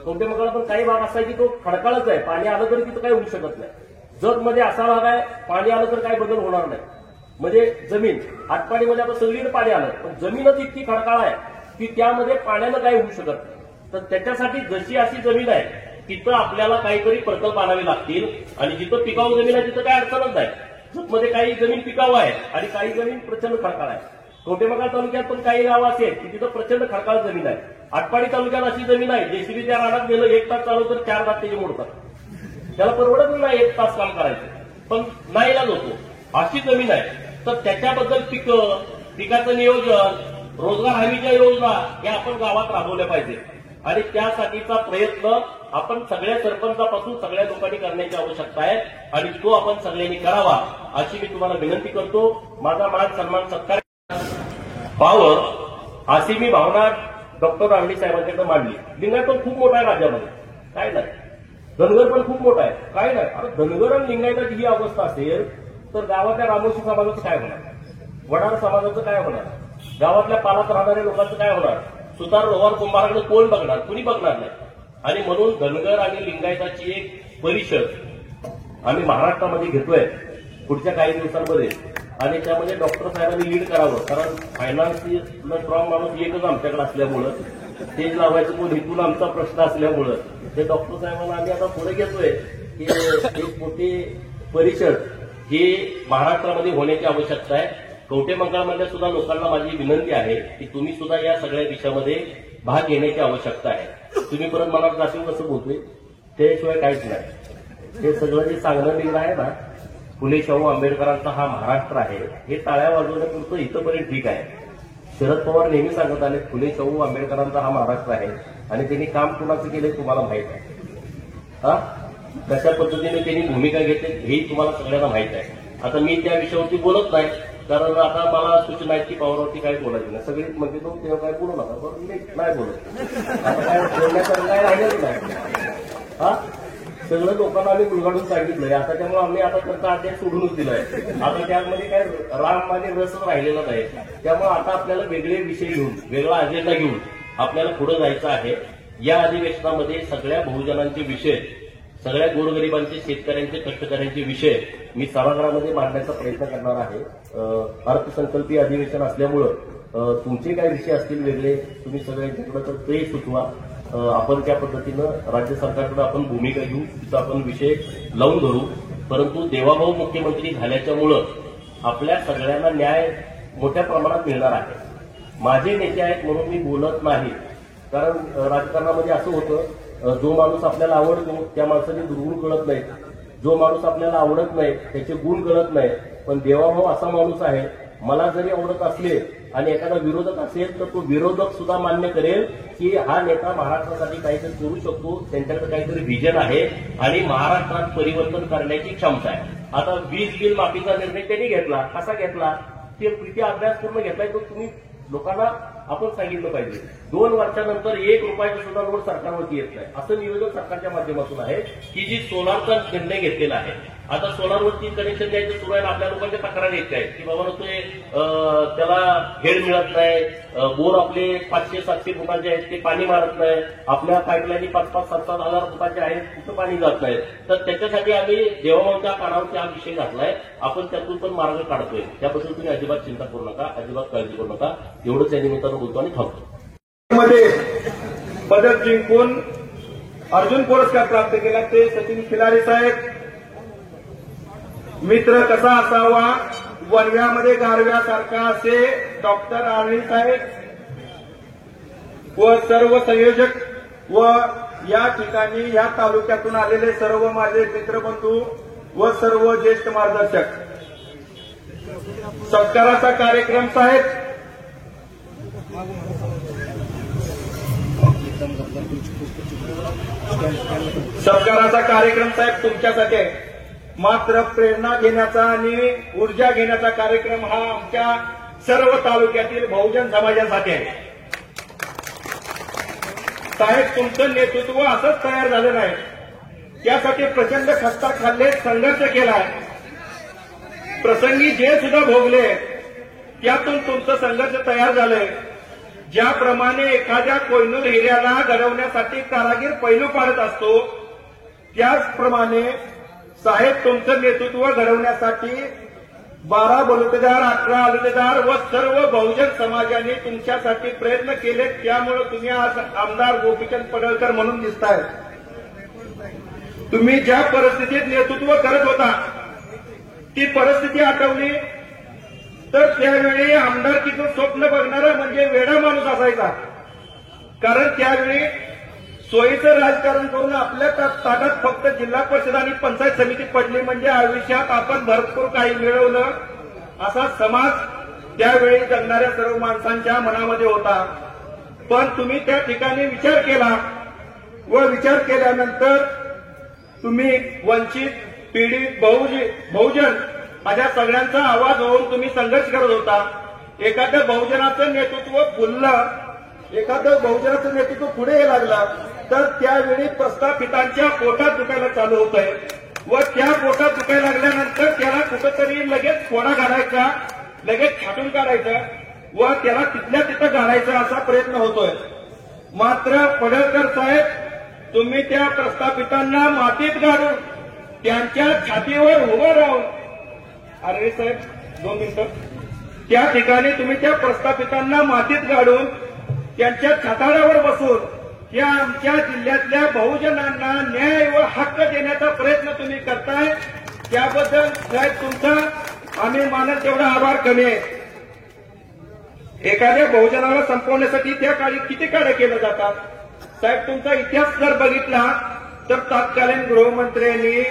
कवठेमहांकाळला पण काही भाग असा आहे की तो खडकाळच आहे, पाणी आलं तरी तिथं काही होऊ शकत नाही. जतमध्ये असा भाग आहे, पाणी आलं तर काही बदल होणार नाही. म्हणजे जमीन आटपाडीमध्ये आता सगळीकडे पाणी आलं, पण जमीनच इतकी खडकाळ आहे की त्यामध्ये पाण्यानं काही होऊ शकत नाही. तर त्याच्यासाठी जशी अशी जमीन आहे तिथं आपल्याला काहीतरी प्रकल्प आणावे लागतील आणि जिथं पिकाऊ जमीन आहे तिथं काही अडचणच नाही. जतमध्ये काही जमीन पिकाऊ आहे आणि काही जमीन प्रचंड खडकाळ आहे. कवठेमहांकाळ तालुक्यात पण काही गावं असेल की तिथं प्रचंड खडकाळ जमीन आहे. आटपाडी तालुक्यात अशी जमीन आहे, जेसीबी त्या रानात गेलं 1 तास चालू तर 4 तास त्याचे मोडतात. त्याला परवडत नाही 1 तास काम करायचं, पण नाईलाज होतो. अशी जमीन आहे. तर त्याच्याबद्दल पिकाचं नियोजन, रोजगार हमीच्या योजना या आपण गावात राबवल्या पाहिजे आणि त्यासाठीचा प्रयत्न आपण सगळ्या सरपंचापासून सगळ्या लोकांनी करण्याची आवश्यकता आहे आणि तो आपण सगळ्यांनी करावा अशी मी तुम्हाला विनंती करतो. माझा मान सन्मान सत्कार पावर अशी मी भावना डॉक्टर रांगडी साहेबांच्याकडे मांडली. लिंगायत पण खूप मोठा आहे राज्यामध्ये, काय नाही. धनगर पण खूप मोठा आहे, काय नाही. आता धनगर आणि लिंगायताची ही अवस्था असेल तर गावातल्या रामोशी समाजाचं काय होणार? वडार समाजाचं काय होणार? गावातल्या पालात राहणाऱ्या लोकांचं काय होणार? सुतार रोहार कुंभाराकडे कोण बघणार? कुणी बघणार नाही. आणि म्हणून धनगर आणि लिंगायताची एक परिषद आम्ही महाराष्ट्रामध्ये घेतोय पुढच्या काही दिवसांमध्ये आणि त्यामध्ये डॉक्टर साहेबांनी लीड करावं. कारण फायनान्सला स्ट्रॉंग माणूस एकच आमच्याकडे असल्यामुळं, स्टेज लावायचं कोण हेतून आमचा प्रश्न असल्यामुळं ते डॉक्टर साहेबांना आम्ही आता पुढे घेतोय की एक मोठी परिषद ही महाराष्ट्रामध्ये होण्याची आवश्यकता आहे. कवठेमहांकाळमधल्या सुद्धा लोकांना माझी विनंती आहे की तुम्ही सुद्धा या सगळ्या विषयामध्ये भाग घेण्याची आवश्यकता आहे. तुम्ही परत मनात जाशील कसं बोलतोय त्याशिवाय काहीच नाही. हे सगळं जे सांगणं निघलं आहे ना, फुले शाहू आंबेडकरांचा हा महाराष्ट्र आहे, हे टाळ्या वाजवण्यापुरतं इथंपर्यंत ठीक आहे. शरद पवार नेहमी सांगत आले फुले शाहू आंबेडकरांचा हा महाराष्ट्र आहे आणि त्यांनी काम कुणाचं केलंय तुम्हाला माहित आहे. कशा पद्धतीने त्यांनी भूमिका घेतली हेही तुम्हाला सगळ्यांना माहित आहे. आता मी त्या विषयावरती बोलत नाही कारण आता मला सूचना आहे की पवारवरती काही बोलायचं नाही. सगळीच म्हणते तो तेव्हा काय बोलू नका, बरं मी नाही बोलत. आता काय बोलण्यासारखं काय राहिलेलं नाही. सगळं लोकांना आम्ही उलगाडून सांगितलंय. आता त्यामुळे आम्ही आता त्यांचा अध्याय सोडूनच दिलाय. आता त्यामध्ये काय राम आणि रसच राहिलेला नाही. त्यामुळे आता आपल्याला वेगळे विषय घेऊन, वेगळा अजेंडा घेऊन आपल्याला पुढे जायचं आहे. या अधिवेशनामध्ये सगळ्या बहुजनांचे विषय, सगळ्या गोरगरिबांचे, शेतकऱ्यांचे, कष्टकऱ्यांचे विषय मी सभागृहामध्ये मांडण्याचा प्रयत्न करणार आहे. अर्थसंकल्पीय अधिवेशन असल्यामुळं तुमचे काय विषय असतील वेगळे, तुम्ही सगळ्यांच्याकडे तर ते सुचवा. आपण त्या पद्धतीनं राज्य सरकारकडे आपण भूमिका घेऊ, तिथं आपण विषय लावून धरू. परंतु देवाभाऊ मुख्यमंत्री झाल्याच्यामुळं आपल्या सगळ्यांना न्याय मोठ्या प्रमाणात मिळणार आहे. माझे नेते आहेत म्हणून मी बोलत नाही, कारण राजकारणामध्ये असं होतं, जो माणूस आपल्याला आवडतो त्या माणसाचे दुर्गुण कळत नाही, जो माणूस आपल्याला आवडत नाही त्याचे गुण कळत नाही. पण देवाभाऊ असा माणूस आहे, मला जरी आवडत असले आणि एखादा विरोधक असेल तर तो विरोधक सुद्धा मान्य करेल की हा नेता महाराष्ट्रासाठी काहीतरी करू शकतो, त्यांच्याकडे काहीतरी व्हिजन आहे आणि महाराष्ट्रात परिवर्तन करण्याची क्षमता आहे. आता वीज बिल माफीचा निर्णय त्यांनी घेतला. कसा घेतला ते किती अभ्यास पूर्ण घेतलाय तो तुम्ही लोकांना आपण सांगितलं पाहिजे. 2 वर्षानंतर 1 रुपयाचा सुद्धा लोड सरकारवरती येत नाही, असं नियोजन सरकारच्या माध्यमातून आहे की जी सोलारचा निर्णय घेतलेला आहे. आता सोलारवरती कनेक्शन द्यायचं सुरू आहे. आपल्या लोकांच्या तक्रार येत आहेत की बाबा त्याला हेड मिळत नाही, बोर आपले 500-700 फुटाचे आहेत ते पाणी मारत नाही, आपल्या पाईपलाईनी 5,000-7,000 हजार फुटाचे आहेत तिथं पाणी जात नाही. तर त्याच्यासाठी आम्ही देवाभाऊच्या कानावरती हा विषय घातलाय. आपण त्यातून पण मार्ग काढतोय. त्याबद्दल तुम्ही अजिबात चिंता करू नका, अजिबात काळजी करू नका. एवढंच या निमित्तानं बोलतो आणि थांबतो. मध्ये पदक जिंकून अर्जुन पुरस्कार प्राप्त केला ते सचिन खिलारी साहेब. मित्र कसा असावा वनव्यामध्ये गारव्यासारखा असे डॉक्टर अनिल साहेब व सर्व संयोजक व या ठिकाणी या तालुक्यातून आलेले सर्व माझे मित्रबंधू व सर्व ज्येष्ठ मार्गदर्शक. सत्काराचा कार्यक्रम साहेब तुमच्यासाठी आहे. मात्र प्रेरणा घेण्याचा आणि ऊर्जा घेण्याचा कार्यक्रम हा आमच्या सर्व तालुक्यातील बहुजन समाजासाठी आहे. साहेब तुमचं नेतृत्व असंच तयार झालं नाही, त्यासाठी प्रचंड खस्ता खाल्ले, संघर्ष केलाय. प्रसंगी जे सुद्धा भोगले त्यातून तुमचं संघर्ष तयार झालंय. ज्याप्रमाणे एखाद्या कोहिनूर हिऱ्याला घडवण्यासाठी कारागीर पैलू पाडत असतो, त्याचप्रमाणे साहेब तुमचं नेतृत्व घडवण्यासाठी 12 बलुतेदार, 18 आलुतेदार व सर्व बहुजन समाजाने तुमच्यासाठी प्रयत्न केले. त्यामुळे तुम्ही आज आमदार गोपीचंद पडळकर म्हणून दिसताय. तुम्ही ज्या परिस्थितीत नेतृत्व करत होता ती परिस्थिती आठवली तर त्यावेळी आमदारकीचं स्वप्न बघणारा म्हणजे वेडा माणूस असायचा. कारण त्यावेळी सोयीचं राजकारण करून आपल्या ताटात फक्त जिल्हा परिषद आणि पंचायत समिती पडली म्हणजे आयुष्यात आपण भरपूर काही मिळवलं असा समाज त्यावेळी जगणाऱ्या सर्व माणसांच्या मनामध्ये होता. पण तुम्ही त्या ठिकाणी विचार केला व विचार केल्यानंतर तुम्ही वंचित, पीडित, बहुजन अशा सगळ्यांचा आवाज होऊन तुम्ही संघर्ष करत होता. एखाद्या बहुजनाचं नेतृत्व फुललं, एखादं बहुजनाचं नेतृत्व पुढे लागलं तर त्यावेळी प्रस्थापितांच्या पोटात दुखायला चालू होतंय व त्या पोटात दुखायला लागल्यानंतर त्याला कुठंतरी लगेच फोडा घालायचा, लगेच छाटून काढायचा व त्याला तिथल्या तिथं घालायचा असा प्रयत्न होतोय. मात्र पडळकर साहेब तुम्ही त्या प्रस्थापितांना मातीत गाडून त्यांच्या छातीवर उभं राहून, अरे साहेब 2 मिनिटं, त्या ठिकाणी तुम्ही त्या प्रस्थापितांना मातीत गाडून त्यांच्या छाताडावर बसून या आमच्या जिल्ह्यातल्या बहुजनांना न्याय व हक्क देण्याचा प्रयत्न तुम्ही करताय. त्याबद्दल साहेब तुमचा आम्ही मानत तेवढा आभार कमी आहे. एखाद्या बहुजनाला संपवण्यासाठी त्या काळी किती कार्य केलं जातात. साहेब तुमचा इतिहास जर बघितला तर तत्कालीन गृहमंत्र्यांनी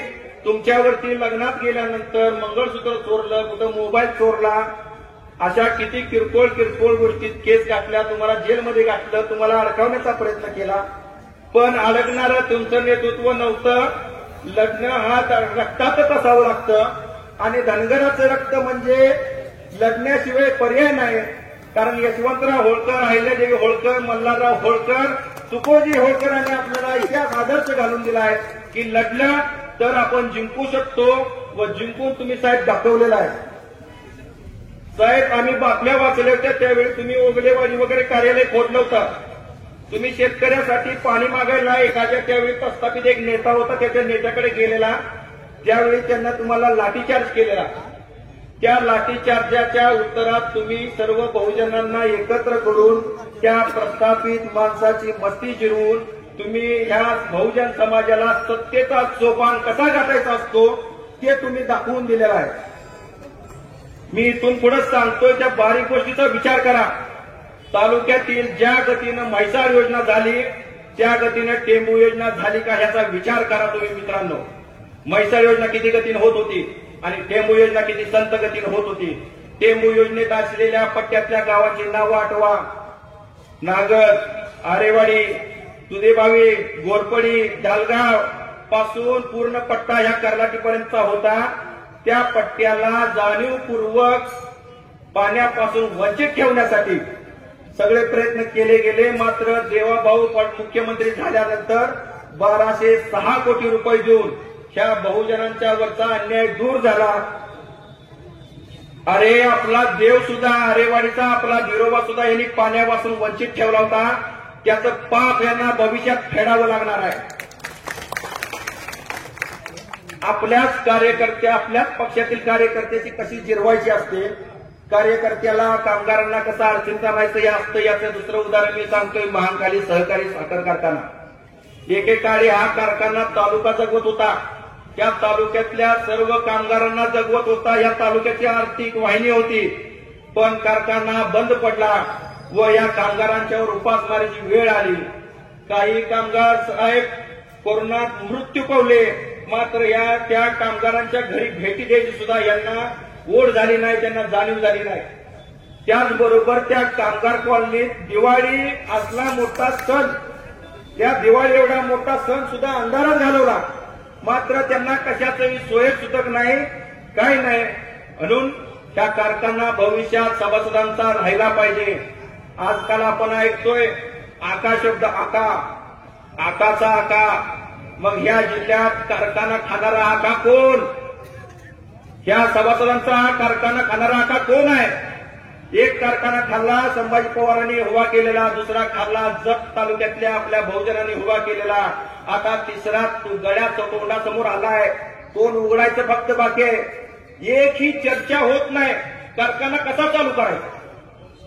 तुमच्यावरती लग्नात गेल्यानंतर मंगळसूत्र चोरलं, कुठं मोबाईल चोरला, अशा किती किरकोळ गोष्टीत केस घातल्या, तुम्हाला जेलमध्ये घातलं, तुम्हाला अडकवण्याचा प्रयत्न केला. पण अडकणारं तुमचं नेतृत्व नव्हतं. लग्न हा रक्तातच असावं लागतं आणि धनगराचं रक्त म्हणजे लग्नाशिवाय पर्याय नाही. कारण यशवंतराव होळकर, अहिल्यादेवी होळकर, मल्हारराव होळकर तुकोजी होळकरांनी आपल्याला इतिहास आदर्श घालून दिलाय की लढलं तर आपण जिंकू शकतो व जिंकून तुम्ही साहेब दाखवलेला आहे. साहेब आम्ही बातम्या वाचल्या होत्या त्यावेळी तुम्ही ओगलेवाडी वगैरे कार्यालय फोडलं होतं. तुम्ही शेतकऱ्यासाठी पाणी मागायला एखाद्या त्यावेळी प्रस्थापित एक नेता होता त्याच्या नेत्याकडे गेलेला ज्यावेळी त्यांना तुम्हाला लाठीचार्ज केलेला. त्या लाठीचार्जाच्या उत्तरात तुम्ही सर्व बहुजनांना एकत्र करून त्या प्रस्थापित माणसाची मस्ती जिरवून तुम्ही ह्या बहुजन समाजाला सत्तेचा सोपान कसा गाठायचा असतो ते तुम्ही दाखवून दिलेला आहे. मी इथून पुढे सांगतोय त्या बारीक गोष्टीचा विचार करा. तालुक्यातील ज्या गतीनं म्हैसाळ योजना झाली त्या गतीनं टेंबू योजना झाली का ह्याचा विचार करा तुम्ही मित्रांनो. म्हैसाळ योजना किती गतीनं होत होती आणि टेंबू योजना किती संत गतीनं होत होती. टेंबू योजनेत असलेल्या पट्ट्यातल्या गावांची नावं आठवा. नागर, आरेवाडी, तुदेबावी, गोरपडी, डालगाव पासून पूर्ण पट्टा ह्या कर्लाटीपर्यंतचा होता. त्या पट्ट्याला जाणीवपूर्वक पाण्यापासून वंचित ठेवण्यासाठी सगळे प्रयत्न केले गेले. मात्र देवाभाऊ मुख्यमंत्री झाल्यानंतर 1206 कोटी रुपये देऊन ह्या बहुजनांच्या वरचा अन्याय दूर झाला. अरे आपला देव सुद्धा आरेवाडीचा आपला बिरोबा सुद्धा यांनी पाण्यापासून वंचित ठेवला होता. त्याचं पाप यांना भविष्यात फेडावं लागणार आहे. आपल्याच कार्यकर्त्या आपल्याच पक्षातील कार्यकर्त्याची कशी जिरवायची असते, कार्यकर्त्याला कामगारांना कसं अडचणीत आणायचं हे असतं. याचं दुसरं उदाहरण मी सांगतोय. महाकाली सहकारी साखर कारखाना. एकेकाळी हा कारखाना तालुका जगवत होता. त्या तालुक्यातल्या सर्व कामगारांना जगवत होता. या तालुक्याची आर्थिक वाहिनी होती. पण कारखाना बंद पडला व या कामगारांच्यावर उपासमारीची वेळ आली. काही कामगार साहेब कोरोनात मृत्यू पावले. मात्र या त्या कामगारांच्या घरी भेटी द्यायची सुद्धा यांना ओढ झाली नाही, त्यांना जाणीव झाली नाही. त्याचबरोबर त्या कामगार कॉलनीत दिवाळी असला मोठा सण, त्या दिवाळी एवढा मोठा सण सुद्धा अंधारात घालवला. मात्र त्यांना कशाचंही सोय सुतक नाही, काही नाही. म्हणून त्या कारखाना भविष्यात सभासदांचा राहिला पाहिजे. आजकाल आपण ऐकतोय आका शब्द, आका, आकाचा आका. मग ह्या जिल्ह्यात कारखाना खाणारा आका कोण? ह्या सभासदांचा कारखाना खाणारा आका कोण आहे? एक कारखाना खाल्ला संभाजी पवारांनी उभा केलेला, दुसरा खाल्ला जत तालुक्यातल्या आपल्या बहुजनांनी उभा केलेला. आता तिसरा गड्याचा तोंडासमोर आलाय. तोंड उघडायचं फक्त बाकी आहे. एक ही चर्चा होत नाही कारखाना कसा चालू करायचा.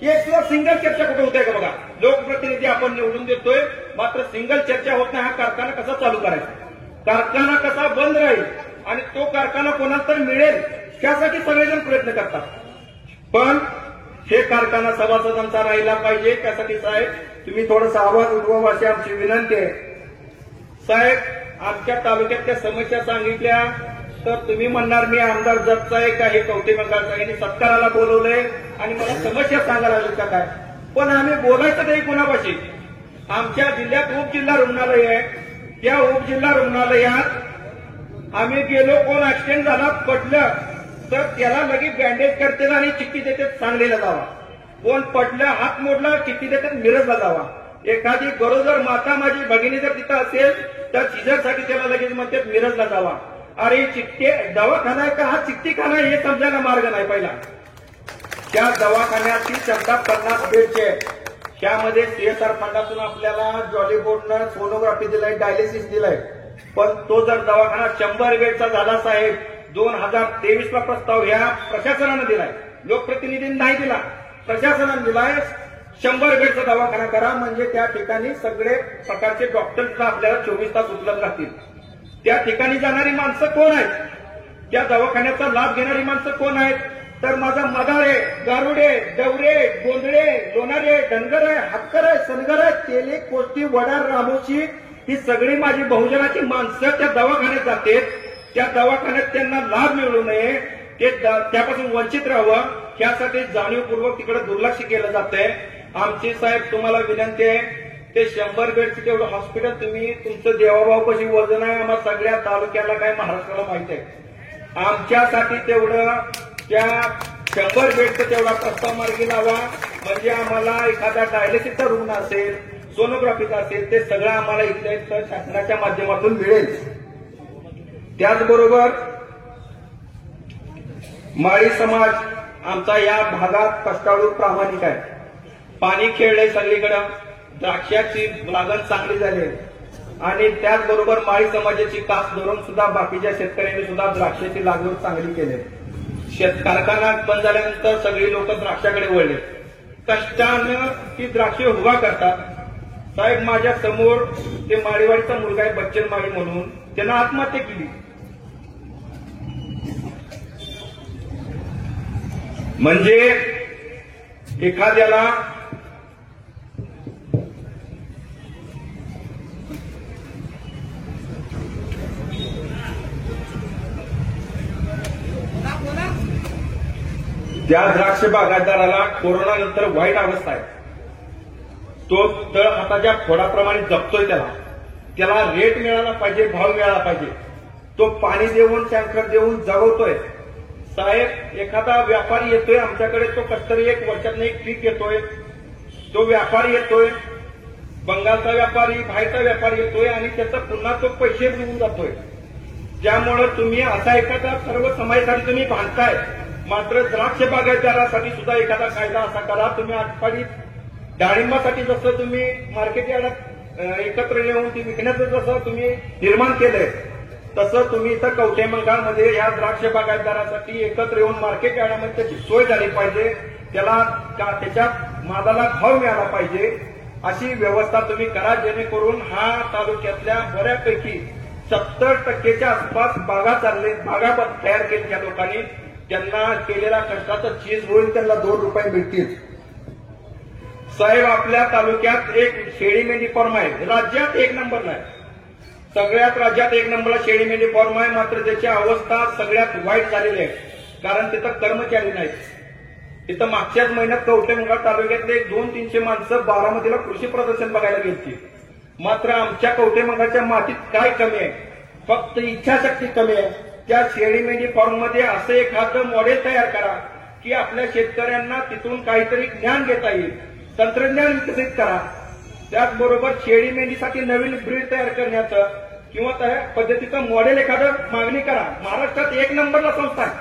एक सुद्धा सिंगल चर्चा कुठे होते का बघा. लोकप्रतिनिधी आपण निवडून देतोय मात्र सिंगल चर्चा होत नाही. हा कारखाना कसा चालू करायचा, कारखाना कसा बंद राहील आणि तो कारखाना कोणाला तर मिळेल त्यासाठी सगळेजण प्रयत्न करतात. पण हे कारखाना सभासदांचा राहिला पाहिजे. त्यासाठी साहेब तुम्ही थोडासा आवाज उठवा अशी आमची विनंती आहे. साहेब आमच्या तालुक्यातल्या समस्या सांगितल्या तर तुम्ही म्हणणार मी आमदार जगचा आहे का हे कवठे मंगळचा यांनी सत्काराला बोलवलंय आणि मला समस्या सांगायला लागली का काय. पण आम्ही बोलायचं नाही कुणापाशी. आमच्या जिल्ह्यात उपजिल्हा रुग्णालय आहे. त्या उपजिल्हा रुग्णालयात आम्ही गेलो, कोण ऍक्सिडेंट झाला पडलं तर त्याला लगेच बँडेज करते आणि चिठ्ठी देतात सांगलीला जावा. कोण पडलं हात मोडला चिठ्ठी देतात मिरजला जावा. एखादी गरोदर माता माझी भगिनी जर तिथं असेल तर सिझरसाठी त्याला लगेच म्हणतात मिरजला जावा. अरे चिठ्ठी दवाखाना आहे का हा चिठ्ठीखाना हे समजायला मार्ग नाही. पहिला त्या दवाखान्याची क्षमता 50 बेडची आहे. त्यामध्ये सीएसआर फंडातून आपल्याला जॉलीबोर्डनं सोनोग्राफी दिलाय, डायलिसिस दिलाय. पण तो जर दवाखाना 100 बेडचा झाला साहेब 2023ला प्रस्ताव ह्या प्रशासनानं दिलाय, लोकप्रतिनिधींनी नाही दिला, प्रशासनानं दिलाय. 100 बेडचा दवाखाना करा म्हणजे त्या ठिकाणी सगळे प्रकारचे डॉक्टर्स आपल्याला 24 तास उपलब्ध राहतील. त्या ठिकाणी जाणारी माणसं कोण आहेत, त्या दवाखान्याचा लाभ घेणारी माणसं कोण आहेत तर माझा मदारे, गारुडे, डवरे, गोंधळे, लोणारे, धनगर, हक्कर, सनगर, तेले, कोष्टी, वडार, रामोशी ही सगळी माझी बहुजनाची माणसं त्या दवाखान्यात जाते. त्या दवाखान्यात त्यांना लाभ मिळू नये, ते त्यापासून वंचित राहावं यासाठी जाणीवपूर्वक तिकडे दुर्लक्ष केलं जातंय. आमची साहेब तुम्हाला विनंती आहे ते 100 बेडचं तेवढं हॉस्पिटल तुम्ही तुमचं देवाभाऊ कशी वजन आहे आम्हाला सगळ्या तालुक्याला काय महाराष्ट्राला माहित आहे. आमच्यासाठी तेवढं त्या 100 बेडचं तेवढा प्रस्ताव मार्गी लावा. म्हणजे आम्हाला एखादा डायलिसिसचा रुग्ण असेल, सोनोग्राफीचं असेल ते सगळं आम्हाला इथल्या इथं शासनाच्या माध्यमातून मिळेल. त्याचबरोबर माळी समाज आमचा या भागात कष्टाळू प्रामाणिक आहे. पाणी खेळलंय सगळीकडं, द्राक्षाची लागण चांगली झाली आणि त्याचबरोबर माळी समाजाची कास धरून सुद्धा बाकीच्या शेतकऱ्यांनी सुद्धा द्राक्षाची लागवड चांगली केली. कारखाना बंद झाल्यानंतर सगळी लोक द्राक्षाकडे वळले. कष्टानं ती द्राक्षे उभा करतात. साहेब माझ्या समोर ते माळीवाडीचा मुलगा आहे बच्चन माळी म्हणून, त्यानं आत्महत्या केली. म्हणजे एखाद्याला त्या द्राक्ष बागायतदाराला कोरोना नंतर वाईट अवस्था आहे. तो तळ हाताच्या फोडाप्रमाणे जपतोय. त्याला रेट मिळाला पाहिजे, भाव मिळाला पाहिजे. तो पाणी देऊन टँकर देऊन जगवतोय. साहेब एखादा व्यापारी येतोय आमच्याकडे, तो कधीतरी एक वर्षातनं एक पीक येतोय. तो व्यापारी येतोय, बंगालचा व्यापारी, बाहेरचा व्यापारी येतोय आणि त्याचा पुन्हा तो पैसे देऊन जातोय. त्यामुळे तुम्ही असा एखादा सर्व समाजासाठी तुम्ही बांधताय, मात्र द्राक्ष बागायतदारासाठी सुद्धा एखादा कायदा असा करा. तुम्ही आटपाडी डाळिंबासाठी जसं तुम्ही मार्केट यार्डात एकत्र येऊन ती विकण्याचं जसं तुम्ही निर्माण केलंय, तसं तुम्ही इथं कवठे मंकाळमध्ये या द्राक्ष बागायतदारासाठी एकत्र येऊन मार्केट यार्डामध्ये त्याची सोय झाली पाहिजे. त्याला त्याच्या मालाला भाव मिळाला पाहिजे. अशी व्यवस्था तुम्ही करा, जेणेकरून हा तालुक्यातल्या बऱ्यापैकी 70% आसपास बागा तयार केल्या लोकांनी. त्यांना केलेल्या कष्टाचं चीज होईल, त्यांना 2 रुपये मिळतील. साहेब आपल्या तालुक्यात एक शेळी मेंढी फार्म आहे, राज्यात 1 नंबरला आहे. सगळ्यात राज्यात 1 नंबरला शेळी मेंढी फार्म आहे. मात्र त्याची अवस्था सगळ्यात वाईट झालेली आहे, कारण तिथं कर्मचारी नाहीत. तिथं मागच्याच महिन्यात कवठे मंकाळ तालुक्यातले 200-300 माणसं बारामतीला कृषी प्रदर्शन बघायला गेली. मात्र आमच्या कवठे मंकाळच्या मातीत काय कमी आहे? फक्त इच्छाशक्ती कमी आहे. त्या शेळी मेंढी फार्ममध्ये असं एखादं मॉडेल तयार करा की आपल्या शेतकऱ्यांना तिथून काहीतरी ज्ञान घेता येईल, तंत्रज्ञान विकसित करा. त्याचबरोबर शेळी मेंढीसाठी नवीन ब्रीड तयार करण्याचं किंवा त्या पद्धतीचं मॉडेल एखादं मागणी करा. महाराष्ट्रात 1 नंबरला संस्था आहे,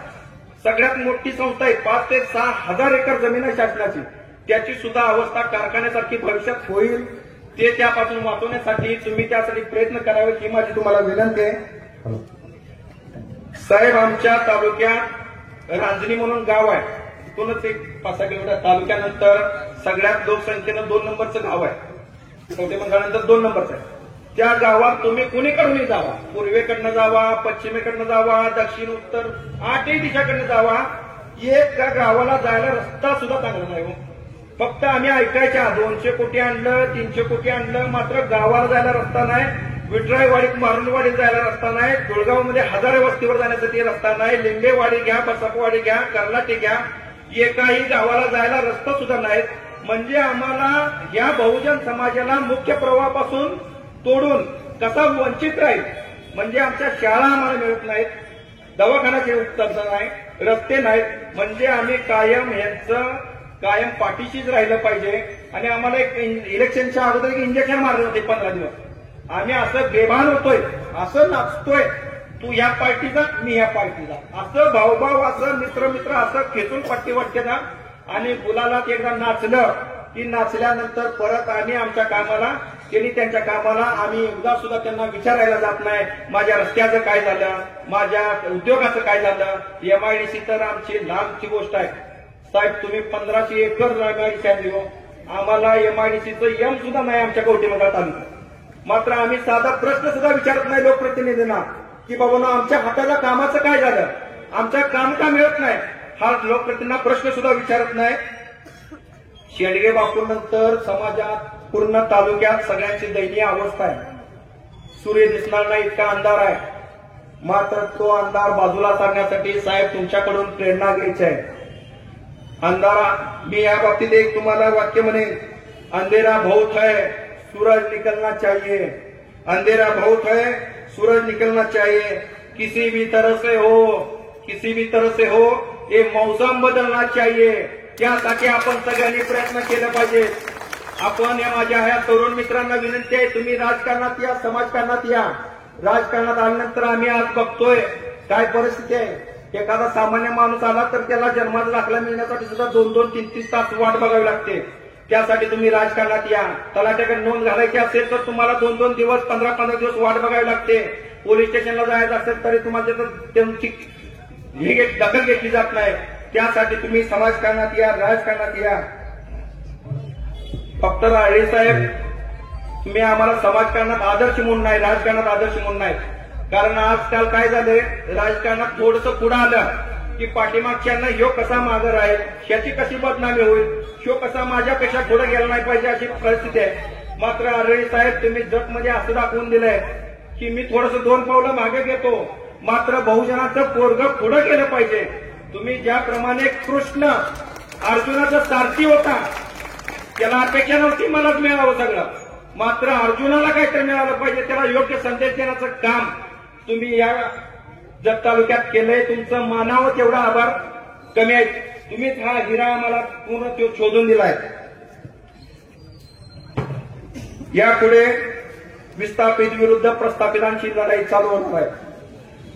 सगळ्यात मोठी संस्था आहे. 5 ते 6 हजार एकर जमीन आहे शासनाची. त्याची सुद्धा अवस्था कारखान्यासारखी भविष्यात होईल. ते त्यापासून वाचवण्यासाठी तुम्ही त्यासाठी प्रयत्न करावे ही माझी तुम्हाला विनंती आहे. साहेब आमच्या तालुक्यात रांजणी म्हणून गाव आहे, तिथूनच एक 5-6 किलोमीटर तालुक्यानंतर सगळ्यात लोकसंख्येनं 2 नंबरचं गाव आहे. कवठे मंकाळनंतर 2 नंबरचं आहे. त्या गावात तुम्ही कुणीकडूनही जावा, पूर्वेकडनं जावा, पश्चिमेकडनं जावा, दक्षिण उत्तर 8ही दिशाकडनं जावा, एक गावाला जायला रस्ता सुद्धा चांगला नाही. फक्त आम्ही ऐकायच्या 200 कोटी आणलं, 300 कोटी आणलं, मात्र गावाला जायला रस्ता नाही. विठराईवाडीत मारुलवाडीत जायला रस्ता नाही. दुळगावमध्ये हजारे वस्तीवर जाण्यासाठी रस्ता नाही. लिंबेवाडी घ्या, बसपवाडी घ्या, कर्लाटी घ्या, एकाही गावाला जायला रस्ता सुद्धा नाहीत. म्हणजे आम्हाला या बहुजन समाजाला मुख्य प्रवाहापासून तोडून कसा वंचित राहील. म्हणजे आमच्या शाळा आम्हाला मिळत नाहीत, दवाखान्याची उपलब्धता नाही, रस्ते नाहीत. म्हणजे आम्ही कायम पाठीशीच राहिलं पाहिजे. आणि आम्हाला एक इलेक्शनच्या अगोदर एक इंजेक्शन मारलं होते 15 दिवस. आम्ही असं बेभान होतोय, असं नाचतोय, तू ह्या पार्टीचा मी ह्या पार्टीचा, असं भाऊभाऊ, असं मित्र असं खेचून पट्टी वाटते ना. आणि गुलालात एकदा नाचलं की नाचल्यानंतर परत आम्ही आमच्या कामाला, त्यांनी त्यांच्या कामाला. आम्ही एकदा सुद्धा त्यांना विचारायला जात नाही, माझ्या रस्त्याचं काय झालं, माझ्या उद्योगाचं काय झालं. MIDC तर आमची लांबची गोष्ट आहे. साहेब तुम्ही 1500 एकर MIDC आणली हो, आम्हाला MIDCचं एम सुद्धा नाही आमच्या कवठे मंकाळ तालुक्यात. मात्र आम्ही साधा प्रश्न सुद्धा विचारत नाही लोकप्रतिनिधींना की बाबा आमच्या हाताला कामाचं काय झालं, आमचं काम का मिळत नाही. हा लोकप्रतिनिधींना प्रश्न सुद्धा विचारत नाही. शेडगे बापूनंतर समाजात पूर्ण तालुक्यात सगळ्यांची दयनीय अवस्था आहे. सूर्य दिसणार नाही इतका अंधार आहे. मात्र तो अंधार बाजूला सारण्यासाठी साहेब तुमच्याकडून प्रेरणा घ्यायची आहे. अंधारा मी या बाबतीत एक तुम्हाला वाक्य म्हणेन, अंधेरा बहुत है सूरज निकलना चाहिए, अंधेरा बहुत है सूरज निकलना चाहिए. किसी भी तरह से हो ये मौसम बदलना चाहिए. त्यासाठी आपण सगळ्यांनी प्रयत्न केले पाहिजे. आपण या माझ्या ह्या तरुण मित्रांना विनंती आहे, तुम्ही राजकारणात या, समाजकारणात या. राजकारणात आल्यानंतर आम्ही आज बघतोय काय परिस्थिती आहे. एखादा सामान्य माणूस आला तर त्याला जन्माला दाखला मिळण्यासाठी सुद्धा 2-2, 3-3 तास वाट बघावी लागते. त्यासाठी तुम्ही राजकारणात या. तलाठ्याकडे नोंद घालायची असेल तर तुम्हाला 2-2 दिवस, 15-15 दिवस वाट बघावी लागते. पोलीस स्टेशनला जायचं असेल तरी तुम्हाला त्यांची दखल घेतली जात नाही. त्यासाठी तुम्ही समाजकारणात या, राजकारणात या. फक्त राळे साहेब, तुम्ही आम्हाला समाजकारणात आदर्श म्हणून नाही, राजकारणात आदर्श म्हणून नाही. कारण आजकाल काय झालंय, राजकारणात थोडंसं पुढं आलं की पाठीमागच्यांना ह्यो कसा मागं राहील, ह्याची कशी बदनामी होईल, ह्यो कसा माझ्यापेक्षा पुढे गेला नाही पाहिजे अशी परिस्थिती आहे. मात्र आरळी साहेब, तुम्ही जगमध्ये असं दाखवून दिलंय की मी थोडंसं 2 पावलं मागे घेतो, मात्र बहुजनाचं पोरगं पुढे गेलं पाहिजे. तुम्ही ज्याप्रमाणे कृष्ण अर्जुनाचा सारथी होता, त्याला अपेक्षा नव्हती मलाच मिळावं सगळं, मात्र अर्जुनाला काहीतरी मिळालं पाहिजे, त्याला योग्य संदेश देण्याचं काम तुम्ही या जत तालुक्यात केलंय. तुमचं मानावं तेवढा आभार कमी आहे. तुम्हीच हा हिरा आम्हाला पूर्ण तो शोधून दिलाय. यापुढे विस्थापित विरुद्ध प्रस्थापितांची लढाई चालू होणार आहे.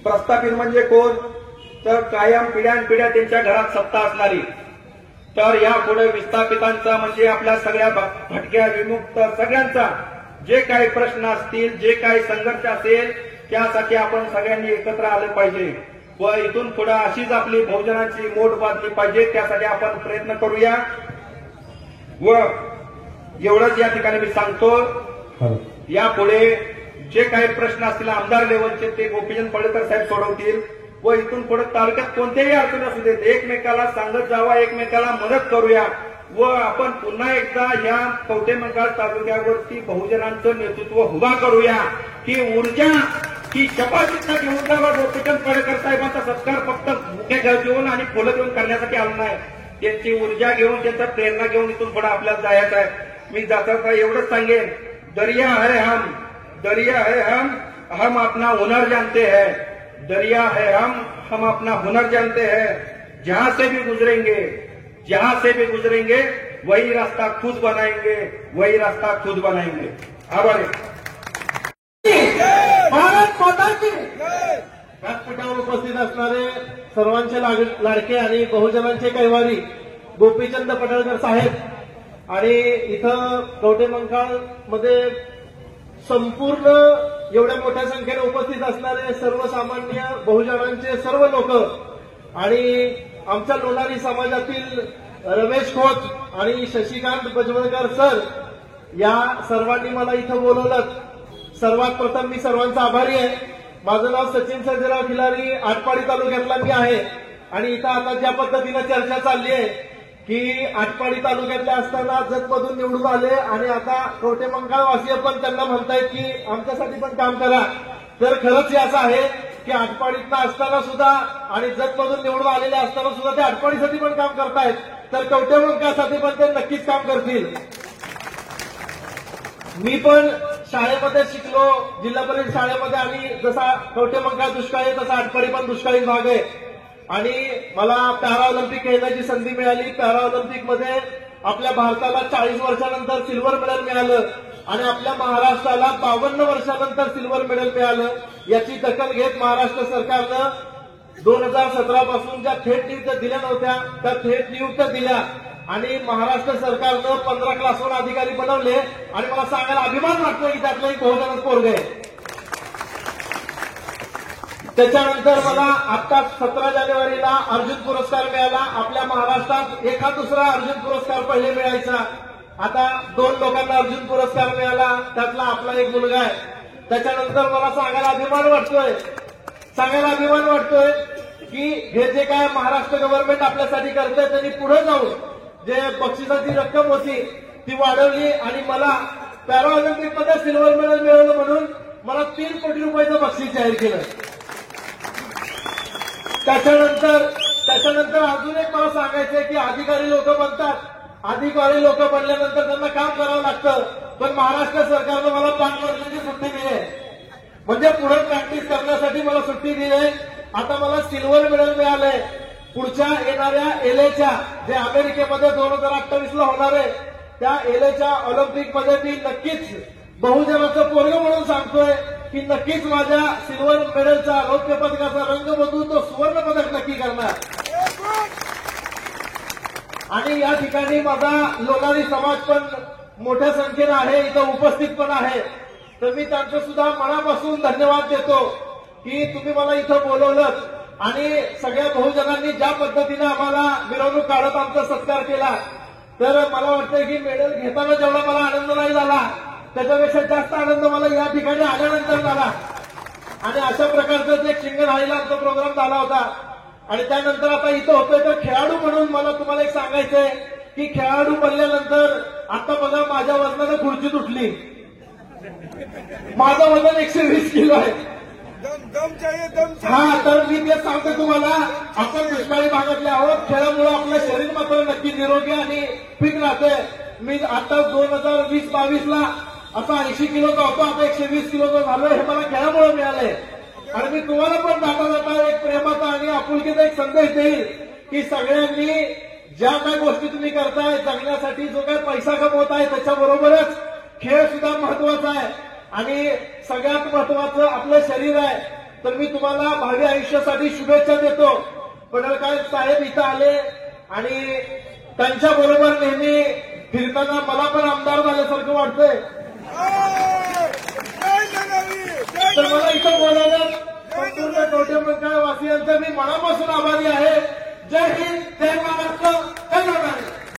प्रस्थापित म्हणजे कोण, तर कायम पिढ्यानपिढ्या त्यांच्या घरात सत्ता असणारी. तर यापुढे विस्थापितांचा म्हणजे आपल्या सगळ्या भटक्या, विमुक्त सगळ्यांचा जे काही प्रश्न असतील, जे काही संघर्ष असेल, त्यासाठी आपण सगळ्यांनी एकत्र आलं पाहिजे व इथून पुढे अशीच आपली बहुजनाची मोठ बांधली पाहिजे. त्यासाठी आपण प्रयत्न करूया. व एवढंच या ठिकाणी मी सांगतो, यापुढे जे काही प्रश्न असतील आमदार लेवलचे ते गोपीचंद पडळकर साहेब सोडवतील व इथून पुढे तालुक्यात कोणत्याही अडचणी असू देत, एकमेकाला सांगत जावा, एकमेकाला मदत करूया व आपण पुन्हा एकदा या कवठेमंकाळ तालुक्यावरती बहुजनांचं नेतृत्व उभा करूया. ही ऊर्जा, ही शपथ घेऊन जावा. गोपीचंद पडळकर साहेबांचा सत्कार फक्त मुख्य घेऊन आणि फुलं देऊन करण्यासाठी आलो नाही, त्यांची ऊर्जा घेऊन, त्यांचा प्रेरणा घेऊन इथून पुढे आपल्याला जायचं आहे. मी जाता एवढंच सांगेन, दरिया है हम, दरिया है हम अपना हुनर जानते हैं. दरिया है हम अपना हुनर जानते हैं. जहां से भी गुजरेंगे वही रास्ता खुद बनाएंगे, वही रास्ता खुद बनाएंगे. आभार. भारत माता की व्यासपीठावर उपस्थित असणारे सर्वांचे लाडके आणि बहुजनांचे कैवारी गोपीचंद पडळकर साहेब आणि इथं कवठेमंकाळ मध्ये संपूर्ण एवढ्या मोठ्या संख्येने उपस्थित असणारे सर्वसामान्य बहुजनांचे सर्व लोक आणि आमच्या लोणारी समाजातील रमेश खोत आणि शशिकांत बजवळकर सर, या सर्वांनी मला इथं बोलवलं. सर्वात प्रथम मी सर्वांचा आभारी आहे. माझं नाव सचिन सर्जेराव खिलारी, आटपाडी तालुक्यातला मी आहे आणि इथं आता ज्या पद्धतीनं चर्चा चालली आहे की आटपाडी तालुक्यातले असताना जतमधून निवडून आले आणि आता कवठेमंकाळ वासीय पण त्यांना म्हणतायत की आमच्यासाठी पण काम करा. तर खरंच हे असं आहे की आटपाडीतनं असताना सुद्धा आणि जतमधून निवडून आलेले असताना सुद्धा ते आटपाडीसाठी पण काम करतायत, तर कवठेमंकाळसाठी पण ते नक्कीच काम करतील. मी पण शाळेमध्ये शिकलो, जिल्हा परिषद शाळेमध्ये, आणि जसा कवठेमंकाळ दुष्काळी आहे तसा आटपाडी पण दुष्काळी भाग आहे. आणि मला पॅरा ऑलिम्पिक खेळण्याची संधी मिळाली. पॅरा ऑलिम्पिकमध्ये आपल्या भारताला 40 वर्षानंतर सिल्वर मेडल मिळालं आणि आपल्या महाराष्ट्राला 52 वर्षानंतर सिल्वर मेडल मिळालं. याची दखल घेत महाराष्ट्र सरकारनं 2017 पासून ज्या थेट नियुक्त्या दिल्या नव्हत्या त्या थेट नियुक्त्या दिल्या आणि महाराष्ट्र सरकारनं 15 क्लास 1 अधिकारी बनवले आणि मला सांगायला अभिमान वाटतो की त्यातलं एक बहुजनच पोरग आहे. त्याच्यानंतर मला आता 17 जानेवारीला अर्जुन पुरस्कार मिळाला. आपल्या महाराष्ट्रात एका दुसरा अर्जुन पुरस्कार पहिले मिळायचा, आता 2 लोकांना अर्जुन पुरस्कार मिळाला, त्यातला आपला एक मुलगा आहे. त्याच्यानंतर मला सांगायला अभिमान वाटतोय की हे जे काय महाराष्ट्र गव्हर्नमेंट आपल्यासाठी करतंय त्यांनी पुढे जाऊन जे बक्षिसाची रक्कम होती ती वाढवली आणि मला पॅरा ऑलिम्पिकमध्ये सिल्वर मेडल मिळवलं म्हणून मला 3 कोटी रुपयाचं बक्षीस जाहीर केलं. त्याच्यानंतर अजून एक मला सांगायचंय की अधिकारी लोक बनतात, अधिकारी लोक बनल्यानंतर त्यांना काम करावं लागतं, पण महाराष्ट्र सरकारनं मला 5 वर्षाची सुट्टी दिली आहे, म्हणजे पुढे प्रॅक्टिस करण्यासाठी मला सुट्टी दिली आहे. आता मला सिल्वर मेडल मिळालंय. पुढच्या येणाऱ्या एलएच्या जे अमेरिकेमध्ये 2028ला होणार आहे त्या एलेच्या ऑलिम्पिकमध्ये मी नक्कीच बहुजनाचं पोरगं म्हणून सांगतोय की नक्कीच माझ्या सिल्वर मेडलचा रौप्य पदकाचा रंग बदलून तो सुवर्ण पदक नक्की करणार. आणि या ठिकाणी माझा लोणारी समाज पण मोठ्या संख्येनं आहे, इथं उपस्थित पण आहे. तर मी त्यांचं सुद्धा मनापासून धन्यवाद देतो की तुम्ही मला इथं बोलवलं आणि सगळ्या बहुजनांनी ज्या पद्धतीने आम्हाला मिरवणूक काढत आमचा सत्कार केला. तर मला वाटतंय की मेडल घेताना जेवढा मला आनंद नाही झाला त्याच्यापेक्षा जास्त आनंद मला या ठिकाणी आल्यानंतर झाला. आणि अशा प्रकारचं एक शिंगणहाळीला आमचा प्रोग्राम झाला होता. आणि त्यानंतर आता इथं होतोय तर खेळाडू म्हणून मला तुम्हाला एक सांगायचंय की खेळाडू बनल्यानंतर आता बघा माझ्या वजनानं खुर्ची तुटली. माझं वजन 120 किलो आहे. हा, तर मी ते सांगतो तुम्हाला, आपण दुष्काळी भागातले आहोत. खेळामुळे आपलं शरीर मात्र नक्की निरोगी आणि फिट राहतंय. मी आता 2020-22 ला असा 80 किलोचा होतो, आता 120 किलोचा झालो. हे मला खेळामुळे मिळालंय. आणि मी तुम्हाला पण जाता जाता एक प्रेमाचा आणि आपुलकीचा एक संदेश देईल की सगळ्यांनी ज्या काही गोष्टी तुम्ही करताय जगण्यासाठी जो काही पैसा कमवत आहे त्याच्याबरोबरच खेळ सुद्धा महत्वाचा आहे. आणि सगळ्यात महत्वाचं आपलं शरीर आहे. तर मी तुम्हाला भावी आयुष्यासाठी शुभेच्छा देतो. पडळकर साहेब इथं आले आणि त्यांच्याबरोबर नेहमी फिरताना मला पण आमदार झाल्यासारखं वाटतंय. तर मला इथं बोलायला संपूर्ण कवठेमंकाळ वासियांचा मी मनापासून आभारी आहे. जय हिंद, जय महाराष्ट्र.